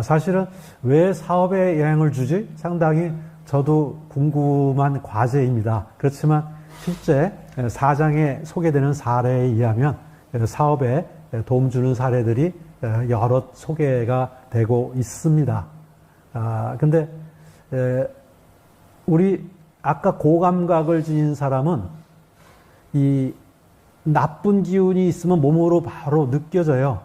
Speaker 1: 사실은 왜 사업에 영향을 주지? 상당히 저도 궁금한 과제입니다. 그렇지만 실제 사장에 소개되는 사례에 의하면 사업에 도움 주는 사례들이 여러 소개가 되고 있습니다. 근데 우리 아까 고감각을 지닌 사람은 이 나쁜 기운이 있으면 몸으로 바로 느껴져요.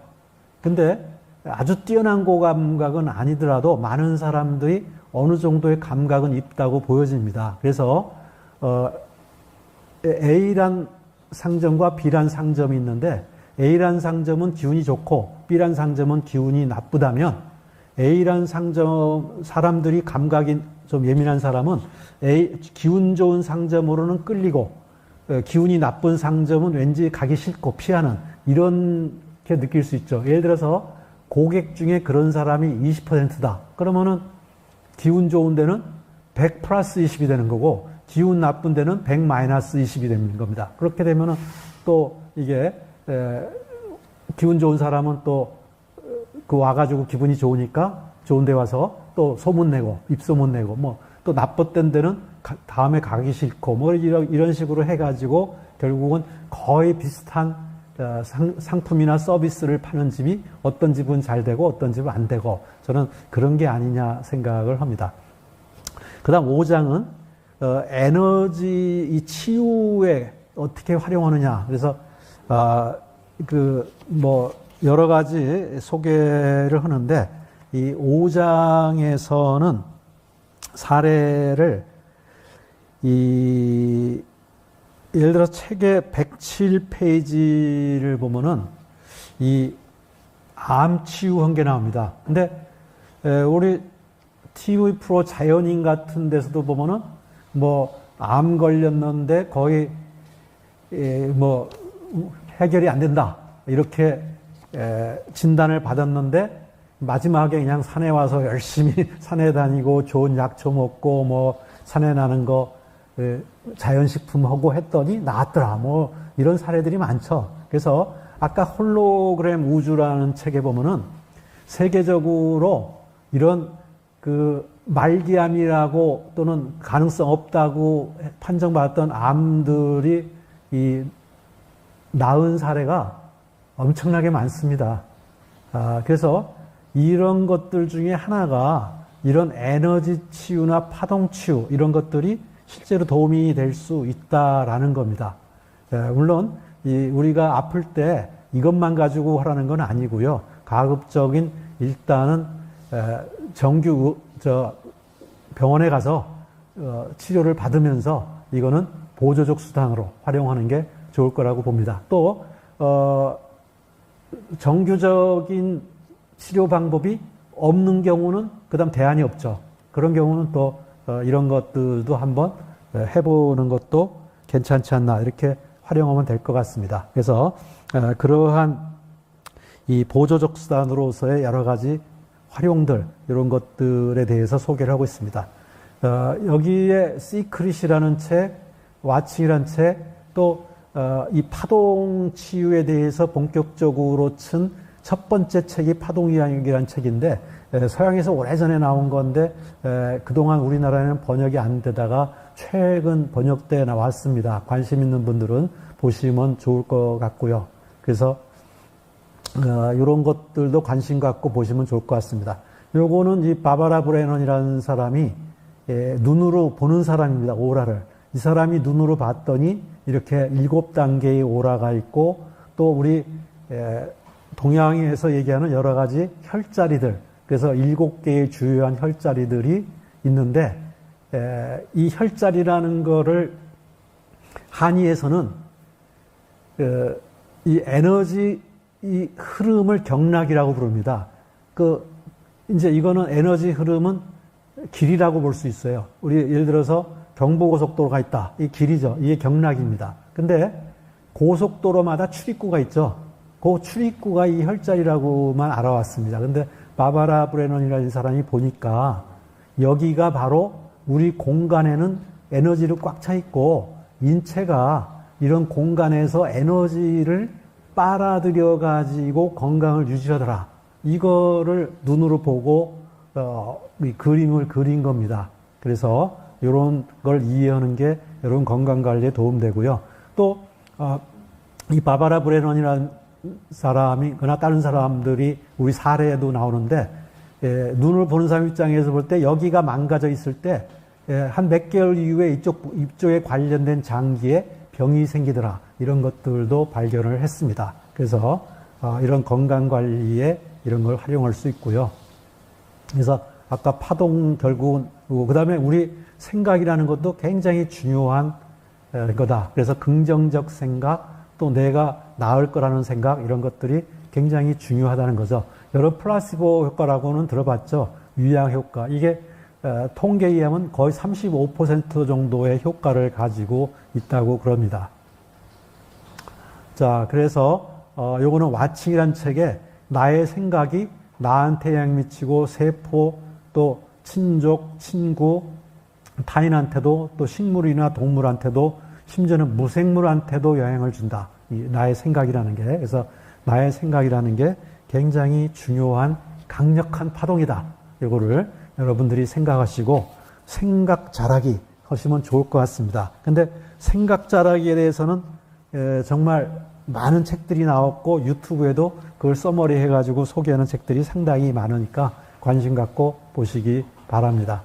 Speaker 1: 근데 아주 뛰어난 고감각은 아니더라도 많은 사람들이 어느 정도의 감각은 있다고 보여집니다. 그래서 A란 상점과 B란 상점이 있는데 A란 상점은 기운이 좋고 B란 상점은 기운이 나쁘다면 A란 상점 사람들이 감각이 좀 예민한 사람은 기운 좋은 상점으로는 끌리고 기운이 나쁜 상점은 왠지 가기 싫고 피하는 이렇게 느낄 수 있죠. 예를 들어서 고객 중에 그런 사람이 20%다. 그러면은 기운 좋은 데는 100 플러스 20이 되는 거고 기운 나쁜 데는 100 마이너스 20이 되는 겁니다. 그렇게 되면은 또 이게 기운 좋은 사람은 또 그 와가지고 기분이 좋으니까 좋은 데 와서 또 소문내고 입소문내고 뭐 또 나빴던 데는 다음에 가기 싫고 뭐 이런 식으로 해가지고 결국은 거의 비슷한 상품이나 서비스를 파는 집이 어떤 집은 잘 되고 어떤 집은 안 되고 저는 그런 게 아니냐 생각을 합니다. 그 다음 5장은 에너지 이 치유에 어떻게 활용하느냐. 그래서 여러 가지 소개를 하는데 이 5장에서는 사례를 예를 들어 책의 107페이지를 보면은 이 암 치유한 게 나옵니다. 근데 우리 TV 프로 자연인 같은 데서도 보면은 암 걸렸는데 거의 해결이 안 된다. 이렇게 진단을 받았는데 마지막에 그냥 산에 와서 열심히 산에 다니고 좋은 약초 먹고 산에 나는 거 자연식품 하고 했더니 나았더라. 이런 사례들이 많죠. 그래서 아까 홀로그램 우주라는 책에 보면은 세계적으로 이런 말기암이라고 또는 가능성 없다고 판정받았던 암들이 나은 사례가 엄청나게 많습니다. 그래서 이런 것들 중에 하나가 이런 에너지 치유나 파동 치유 이런 것들이 실제로 도움이 될 수 있다라는 겁니다. 물론 우리가 아플 때 이것만 가지고 하라는 건 아니고요. 가급적인 일단은 정규 병원에 가서 치료를 받으면서 이거는 보조적 수단으로 활용하는 게 좋을 거라고 봅니다. 또 정규적인 치료 방법이 없는 경우는 그다음 대안이 없죠. 그런 경우는 또 이런 것들도 한번 해보는 것도 괜찮지 않나 이렇게 활용하면 될 것 같습니다. 그래서 그러한 이 보조적 수단으로서의 여러 가지 활용들 이런 것들에 대해서 소개를 하고 있습니다. 여기에 시크릿이라는 책, 와칭이라는 책, 또 이 파동 치유에 대해서 본격적으로 친 첫 번째 책이 파동이야기라는 책인데 서양에서 오래전에 나온 건데 그동안 우리나라에는 번역이 안 되다가 최근 번역돼 나왔습니다. 관심 있는 분들은 보시면 좋을 것 같고요. 그래서 이런 것들도 관심 갖고 보시면 좋을 것 같습니다. 요거는 이 바바라 브레넌이라는 사람이 눈으로 보는 사람입니다. 오라를. 이 사람이 눈으로 봤더니 이렇게 7단계의 오라가 있고 또 우리 동양에서 얘기하는 여러 가지 혈자리들, 그래서 7개의 주요한 혈자리들이 있는데 이 혈자리라는 거를 한의에서는 이 에너지 이 흐름을 경락이라고 부릅니다. 이제 이거는 에너지 흐름은 길이라고 볼 수 있어요. 우리 예를 들어서 경부고속도로가 있다. 이 길이죠. 이게 경락입니다. 근데 고속도로마다 출입구가 있죠. 그 출입구가 이 혈자리라고만 알아왔습니다. 근데 바바라 브레넌이라는 사람이 보니까 여기가 바로 우리 공간에는 에너지로 꽉 차 있고 인체가 이런 공간에서 에너지를 빨아들여 가지고 건강을 유지하더라. 이거를 눈으로 보고 이 그림을 그린 겁니다. 그래서 이런 걸 이해하는 게 여러분 건강 관리에 도움되고요. 또 이 바바라 브레넌이라는 사람이거나 다른 사람들이 우리 사례에도 나오는데 눈을 보는 사람 입장에서 볼 때 여기가 망가져 있을 때 한 몇 개월 이후에 이쪽에 관련된 장기에 병이 생기더라. 이런 것들도 발견을 했습니다. 그래서 이런 건강 관리에 이런 걸 활용할 수 있고요. 그래서 아까 파동 결국은 그다음에 우리 생각이라는 것도 굉장히 중요한 거다. 그래서 긍정적 생각 또 내가 나을 거라는 생각 이런 것들이 굉장히 중요하다는 거죠. 여러분 플라시보 효과라고는 들어봤죠. 위양 효과. 이게 통계에 의하면 거의 35% 정도의 효과를 가지고 있다고 그럽니다. 자, 그래서 요거는 와칭이라는 책에 나의 생각이 나한테 영향 미치고 세포 또 친족, 친구, 타인한테도 또 식물이나 동물한테도 심지어는 무생물한테도 영향을 준다. 이 나의 생각이라는 게. 그래서 나의 생각이라는 게 굉장히 중요한 강력한 파동이다. 이거를 여러분들이 생각하시고 생각 잘하기 하시면 좋을 것 같습니다. 근데 생각 잘하기에 대해서는 정말 많은 책들이 나왔고 유튜브에도 그걸 써머리 해가지고 소개하는 책들이 상당히 많으니까 관심 갖고 보시기 바랍니다.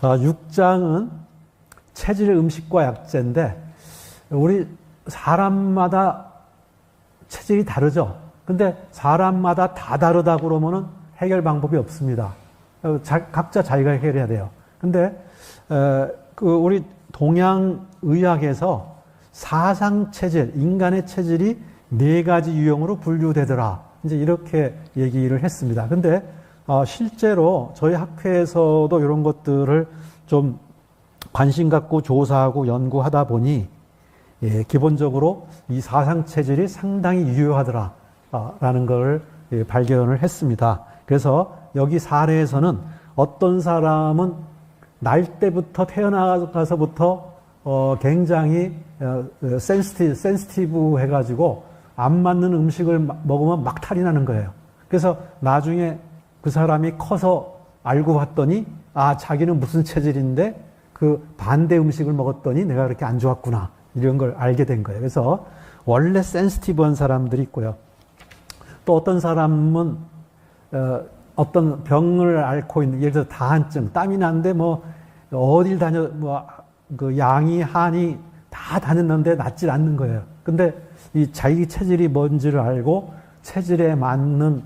Speaker 1: 6장은 체질 음식과 약재인데 우리 사람마다 체질이 다르죠. 근데 사람마다 다 다르다 그러면은 해결 방법이 없습니다. 각자 자기가 해결해야 돼요. 근데 우리 동양 의학에서 사상 체질, 인간의 체질이 4가지 유형으로 분류되더라. 이제 이렇게 얘기를 했습니다. 근데 실제로 저희 학회에서도 이런 것들을 좀 관심 갖고 조사하고 연구하다 보니 기본적으로 이 사상 체질이 상당히 유효하더라 라는 걸 발견을 했습니다. 그래서 여기 사례에서는 어떤 사람은 날 때부터 태어나서부터 굉장히 센시티브 해가지고 안 맞는 음식을 먹으면 막 탈이 나는 거예요. 그래서 나중에 그 사람이 커서 알고 봤더니 자기는 무슨 체질인데 그 반대 음식을 먹었더니 내가 그렇게 안 좋았구나. 이런 걸 알게 된 거예요. 그래서 원래 센시티브한 사람들이 있고요. 또 어떤 사람은 어떤 병을 앓고 있는, 예를 들어 다한증, 땀이 나는데 어딜 그 양이, 한이 다 다녔는데 낫질 않는 거예요. 근데 이 자기 체질이 뭔지를 알고 체질에 맞는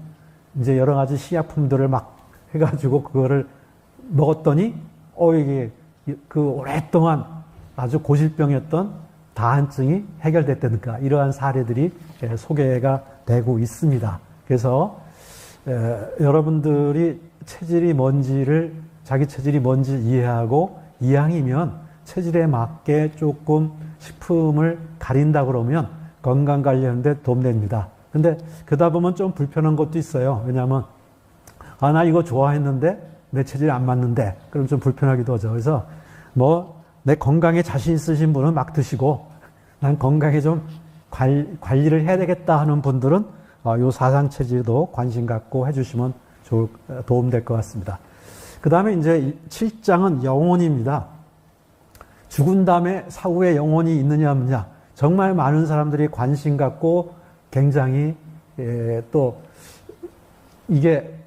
Speaker 1: 이제 여러 가지 시약품들을 막 해가지고 그거를 먹었더니 이게 그 오랫동안 아주 고질병이었던 다한증이 해결됐다든가 이러한 사례들이 소개가 되고 있습니다. 그래서 여러분들이 자기 체질이 뭔지 이해하고 이왕이면 체질에 맞게 조금 식품을 가린다 그러면 건강 관리하는데 도움됩니다. 근데 그러다 보면 좀 불편한 것도 있어요. 왜냐하면 나 이거 좋아했는데 내 체질이 안 맞는데 그럼 좀 불편하기도 하죠. 그래서 내 건강에 자신 있으신 분은 막 드시고 난 건강에 좀 관리를 해야 되겠다 하는 분들은 요 사상 체질도 관심 갖고 해주시면 도움될 것 같습니다. 그 다음에 이제 7장은 영혼입니다. 죽은 다음에 사후에 영혼이 있느냐 없느냐. 정말 많은 사람들이 관심 갖고 굉장히 또 이게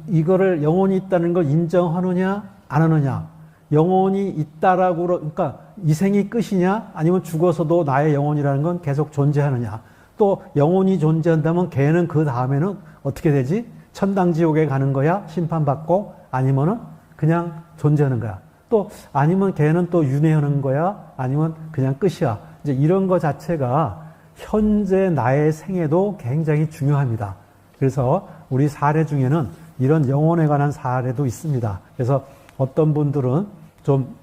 Speaker 1: 이거를 영혼이 있다는 걸 인정하느냐 안 하느냐. 영혼이 있다라고, 그러니까 이 생이 끝이냐? 아니면 죽어서도 나의 영혼이라는 건 계속 존재하느냐? 또 영혼이 존재한다면 걔는 그 다음에는 어떻게 되지? 천당지옥에 가는 거야? 심판받고? 아니면은 그냥 존재하는 거야? 또 아니면 걔는 또 윤회하는 거야? 아니면 그냥 끝이야? 이제 이런 거 자체가 현재 나의 생애도 굉장히 중요합니다. 그래서 우리 사례 중에는 이런 영혼에 관한 사례도 있습니다. 그래서 어떤 분들은 좀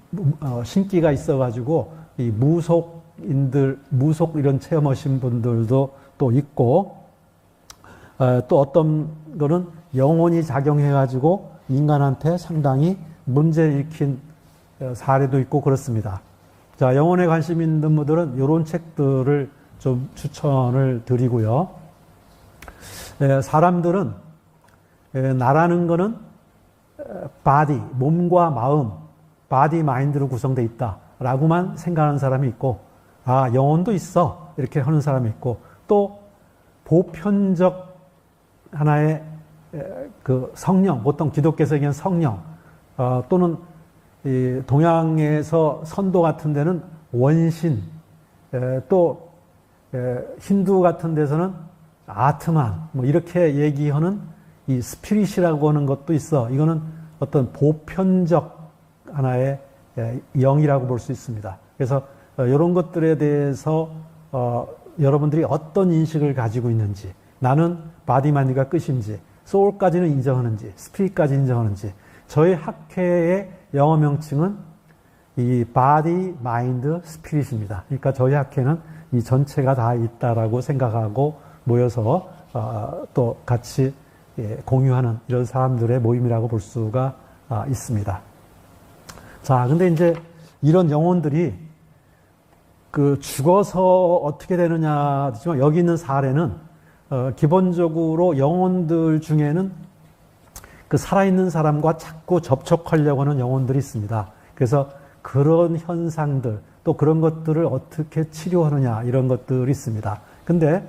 Speaker 1: 신기가 있어가지고 이 무속 이런 체험하신 분들도 또 있고, 또 어떤 거는 영혼이 작용해가지고 인간한테 상당히 문제 일으킨 사례도 있고 그렇습니다. 자, 영혼에 관심 있는 분들은 이런 책들을 좀 추천을 드리고요. 사람들은 나라는 거는 바디, 몸과 마음, 바디 마인드로 구성되어 있다라고만 생각하는 사람이 있고, 아, 영혼도 있어 이렇게 하는 사람이 있고, 또 보편적 하나의 그 성령, 보통 기독교에서 얘기하는 성령, 또는 이 동양에서 선도 같은 데는 원신, 또 힌두 같은 데서는 아트만, 뭐 이렇게 얘기하는 이 스피릿이라고 하는 것도 있어. 이거는 어떤 보편적 하나의 영이라고 볼 수 있습니다. 그래서 이런 것들에 대해서 여러분들이 어떤 인식을 가지고 있는지, 나는 바디마인드가 끝인지, 소울까지는 인정하는지, 스피릿까지 인정하는지. 저희 학회의 영어 명칭은 이 바디, 마인드, 스피릿입니다. 그러니까 저희 학회는 이 전체가 다 있다라고 생각하고 모여서 또 같이 공유하는 이런 사람들의 모임이라고 볼 수가 있습니다. 자, 근데 이제 이런 영혼들이 그 죽어서 어떻게 되느냐지만 여기 있는 사례는 기본적으로 영혼들 중에는 그 살아있는 사람과 자꾸 접촉하려고 하는 영혼들이 있습니다. 그래서 그런 현상들, 또 그런 것들을 어떻게 치료하느냐, 이런 것들이 있습니다. 근데,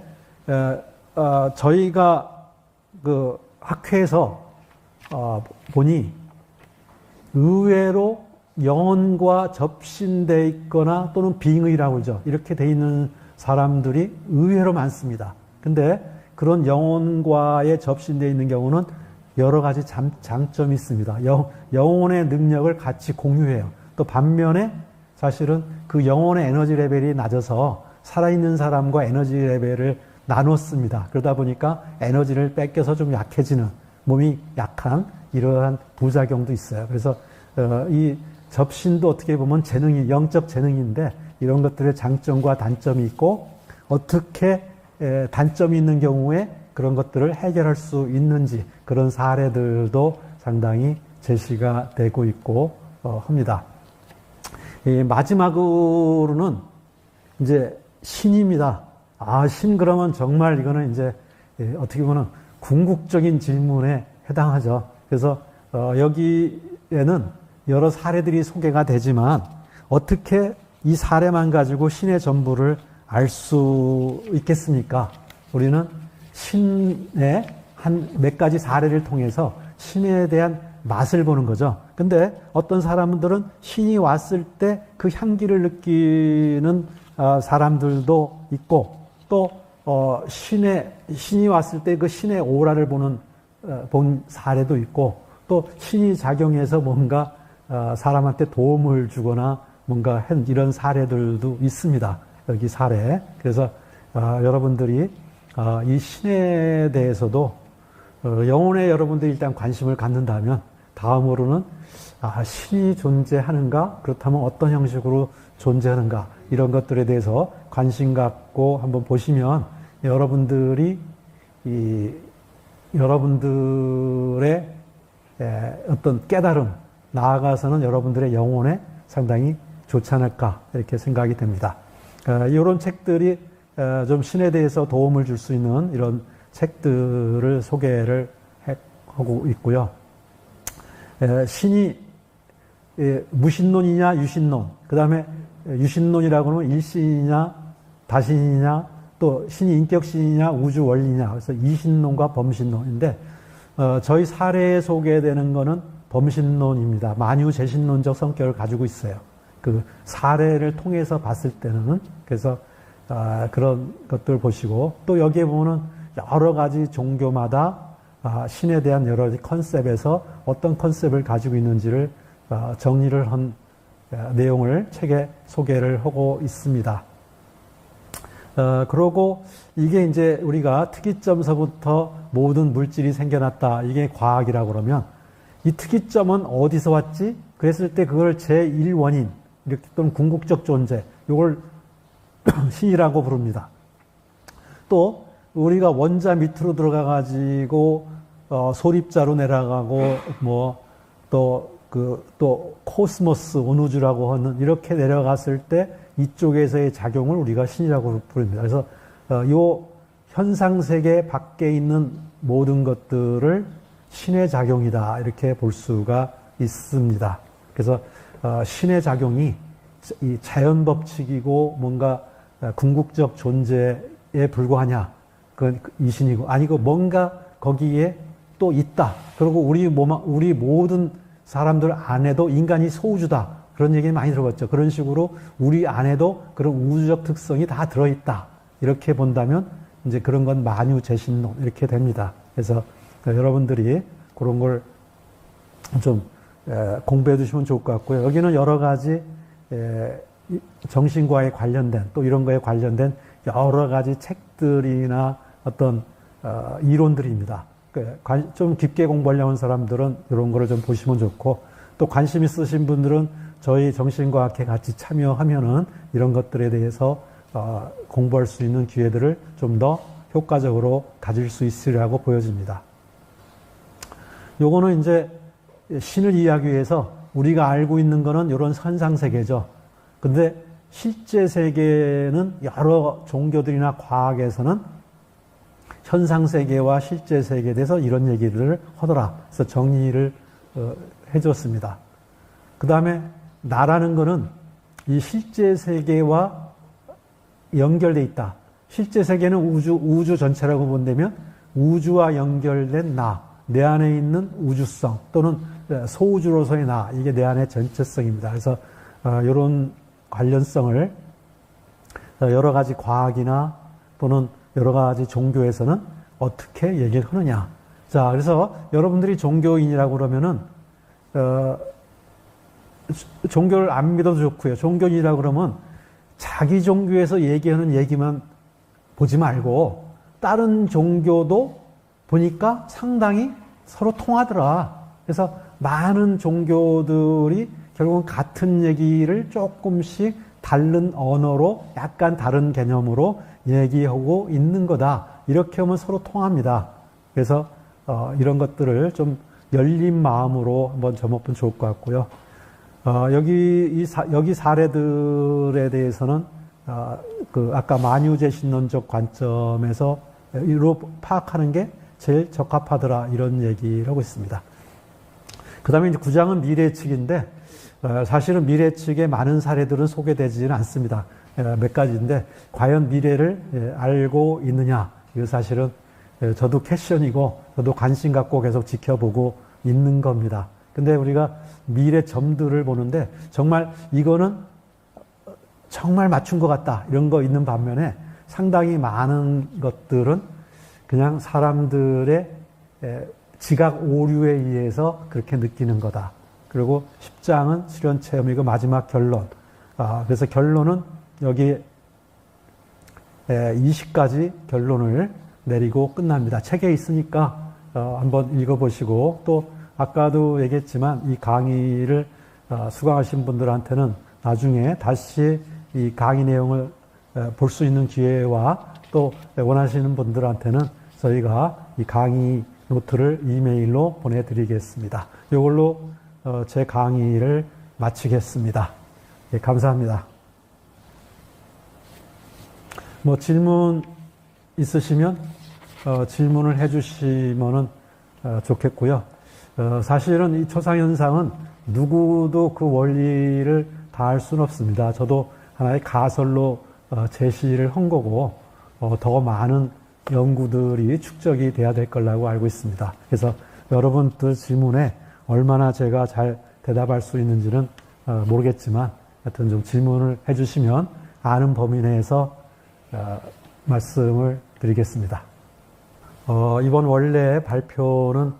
Speaker 1: 저희가 그 학회에서, 보니 의외로 영혼과 접신되어 있거나 또는 빙의라고 그러죠. 이렇게 돼 있는 사람들이 의외로 많습니다. 근데 그런 영혼과의 접신되어 있는 경우는 여러 가지 장점이 있습니다. 영혼의 능력을 같이 공유해요. 또 반면에 사실은 그 영혼의 에너지 레벨이 낮아서 살아있는 사람과 에너지 레벨을 나눴습니다. 그러다 보니까 에너지를 뺏겨서 좀 약해지는, 몸이 약한 이러한 부작용도 있어요. 그래서 이 접신도 어떻게 보면 영적 재능인데 이런 것들의 장점과 단점이 있고, 어떻게 단점이 있는 경우에 그런 것들을 해결할 수 있는지, 그런 사례들도 상당히 제시가 되고 있고 합니다. 마지막으로는 이제 신입니다. 신 그러면 정말 이거는 이제 어떻게 보면 궁극적인 질문에 해당하죠. 그래서 여기에는 여러 사례들이 소개가 되지만 어떻게 이 사례만 가지고 신의 전부를 알 수 있겠습니까? 우리는 신의 한 몇 가지 사례를 통해서 신에 대한 맛을 보는 거죠. 근데 어떤 사람들은 신이 왔을 때 그 향기를 느끼는 사람들도 있고, 또 신이 왔을 때 그 신의 오라를 본 사례도 있고, 또 신이 작용해서 뭔가 사람한테 도움을 주거나 뭔가 한 이런 사례들도 있습니다. 여기 사례. 그래서 여러분들이 이 신에 대해서도 영혼에 여러분들이 일단 관심을 갖는다면 다음으로는 신이 존재하는가? 그렇다면 어떤 형식으로 존재하는가? 이런 것들에 대해서 관심 갖고 한번 보시면 여러분들의 어떤 깨달음, 나아가서는 여러분들의 영혼에 상당히 좋지 않을까 이렇게 생각이 됩니다. 이런 책들이 좀 신에 대해서 도움을 줄 수 있는 이런 책들을 소개를 하고 있고요. 신이 무신론이냐 유신론, 그 다음에 유신론이라고 하면 일신이냐 다신이냐, 또 신이 인격신이냐 우주 원리냐, 그래서 이신론과 범신론인데 저희 사례에 소개되는 거는 범신론입니다. 만유재신론적 성격을 가지고 있어요. 그 사례를 통해서 봤을 때는. 그래서 그런 것들 보시고, 또 여기에 보면은 여러 가지 종교마다 신에 대한 여러 가지 컨셉에서 어떤 컨셉을 가지고 있는지를 정리를 한 내용을 책에 소개를 하고 있습니다. 그러고 이게 이제 우리가 특이점서부터 모든 물질이 생겨났다. 이게 과학이라고 그러면 이 특이점은 어디서 왔지? 그랬을 때 그걸 제1원인, 이렇게 또는 궁극적 존재, 이걸 신이라고 부릅니다. 또 우리가 원자 밑으로 들어가 가지고 소립자로 내려가고 또 코스모스 온우주라고 하는 이렇게 내려갔을 때 이쪽에서의 작용을 우리가 신이라고 부릅니다. 그래서 요 현상 세계 밖에 있는 모든 것들을 신의 작용이다 이렇게 볼 수가 있습니다. 그래서 신의 작용이 이 자연 법칙이고 뭔가 궁극적 존재에 불과하냐? 그건 이 신이고 아니고 뭔가 거기에 또 있다. 그리고 우리 모든 사람들 안에도 인간이 소우주다. 그런 얘기 많이 들어봤죠. 그런 식으로 우리 안에도 그런 우주적 특성이 다 들어있다. 이렇게 본다면 이제 그런 건 만유재신론 이렇게 됩니다. 그래서 여러분들이 그런 걸 좀 공부해 두시면 좋을 것 같고요. 여기는 여러 가지 정신과에 관련된 또 이런 거에 관련된 여러 가지 책들이나 어떤 이론들입니다. 좀 깊게 공부하려는 사람들은 이런 거를 좀 보시면 좋고, 또 관심 있으신 분들은 저희 정신과학회 같이 참여하면은 이런 것들에 대해서 공부할 수 있는 기회들을 좀 더 효과적으로 가질 수 있으리라고 보여집니다. 요거는 이제 신을 이해하기 위해서 우리가 알고 있는 거는 이런 현상세계죠. 근데 실제 세계는 여러 종교들이나 과학에서는 현상세계와 실제 세계에 대해서 이런 얘기를 하더라. 그래서 정리를 해줬습니다. 그 다음에 나라는 거는 이 실제 세계와 연결되어 있다. 실제 세계는 우주 전체라고 본다면 우주와 연결된 내 안에 있는 우주성 또는 소우주로서의 이게 내 안의 전체성입니다. 그래서 이런 관련성을 여러 가지 과학이나 또는 여러 가지 종교에서는 어떻게 얘기를 하느냐. 자, 그래서 여러분들이 종교인이라고 그러면은 종교를 안 믿어도 좋고요. 종교인이라고 그러면 자기 종교에서 얘기하는 얘기만 보지 말고 다른 종교도 보니까 상당히 서로 통하더라. 그래서 많은 종교들이 결국은 같은 얘기를 조금씩 다른 언어로 약간 다른 개념으로 얘기하고 있는 거다. 이렇게 하면 서로 통합니다. 그래서 이런 것들을 좀 열린 마음으로 한번 점해보면 좋을 것 같고요. 여기 사례들에 대해서는 아까 만유재신론적 관점에서 이로 파악하는 게 제일 적합하더라 이런 얘기를 하고 있습니다. 그 다음에 이제 9장은 미래 측인데 사실은 미래 측의 많은 사례들은 소개되지는 않습니다. 몇 가지인데 과연 미래를 알고 있느냐, 이거 사실은 저도 캐션이고 저도 관심 갖고 계속 지켜보고 있는 겁니다. 근데 우리가 미래 점들을 보는데 정말 이거는 정말 맞춘 것 같다 이런 거 있는 반면에 상당히 많은 것들은 그냥 사람들의 지각 오류에 의해서 그렇게 느끼는 거다. 그리고 10장은 수련 체험이고 마지막 결론. 그래서 결론은 여기 20가지 결론을 내리고 끝납니다. 책에 있으니까 한번 읽어보시고, 또 아까도 얘기했지만 이 강의를 수강하신 분들한테는 나중에 다시 이 강의 내용을 볼 수 있는 기회와 또 원하시는 분들한테는 저희가 이 강의 노트를 이메일로 보내드리겠습니다. 이걸로 제 강의를 마치겠습니다. 예, 감사합니다. 뭐 질문 있으시면 질문을 해주시면 좋겠고요. 사실은 이 초상현상은 누구도 그 원리를 다 알 수는 없습니다. 저도 하나의 가설로 제시를 한 거고 더 많은 연구들이 축적이 돼야 될 거라고 알고 있습니다. 그래서 여러분들 질문에 얼마나 제가 잘 대답할 수 있는지는 모르겠지만 하여튼 좀 질문을 해주시면 아는 범위 내에서 말씀을 드리겠습니다. 이번 원래 발표는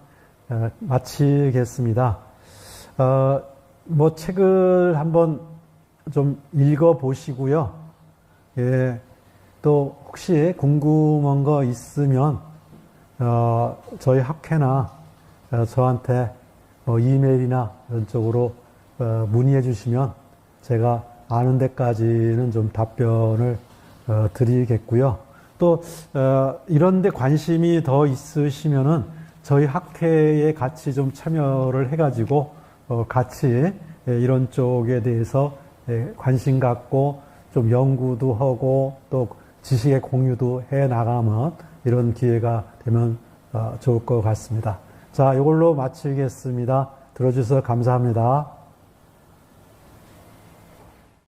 Speaker 1: 마치겠습니다. 뭐 책을 한번 좀 읽어 보시고요. 예, 또 혹시 궁금한 거 있으면 저희 학회나 저한테 이메일이나 이런 쪽으로 문의해 주시면 제가 아는 데까지는 좀 답변을 드리겠고요. 또 이런 데 관심이 더 있으시면은 저희 학회에 같이 좀 참여를 해가지고 같이 이런 쪽에 대해서 관심 갖고 좀 연구도 하고 또 지식의 공유도 해 나가면 이런 기회가 되면 좋을 것 같습니다. 자, 이걸로 마치겠습니다. 들어주셔서 감사합니다.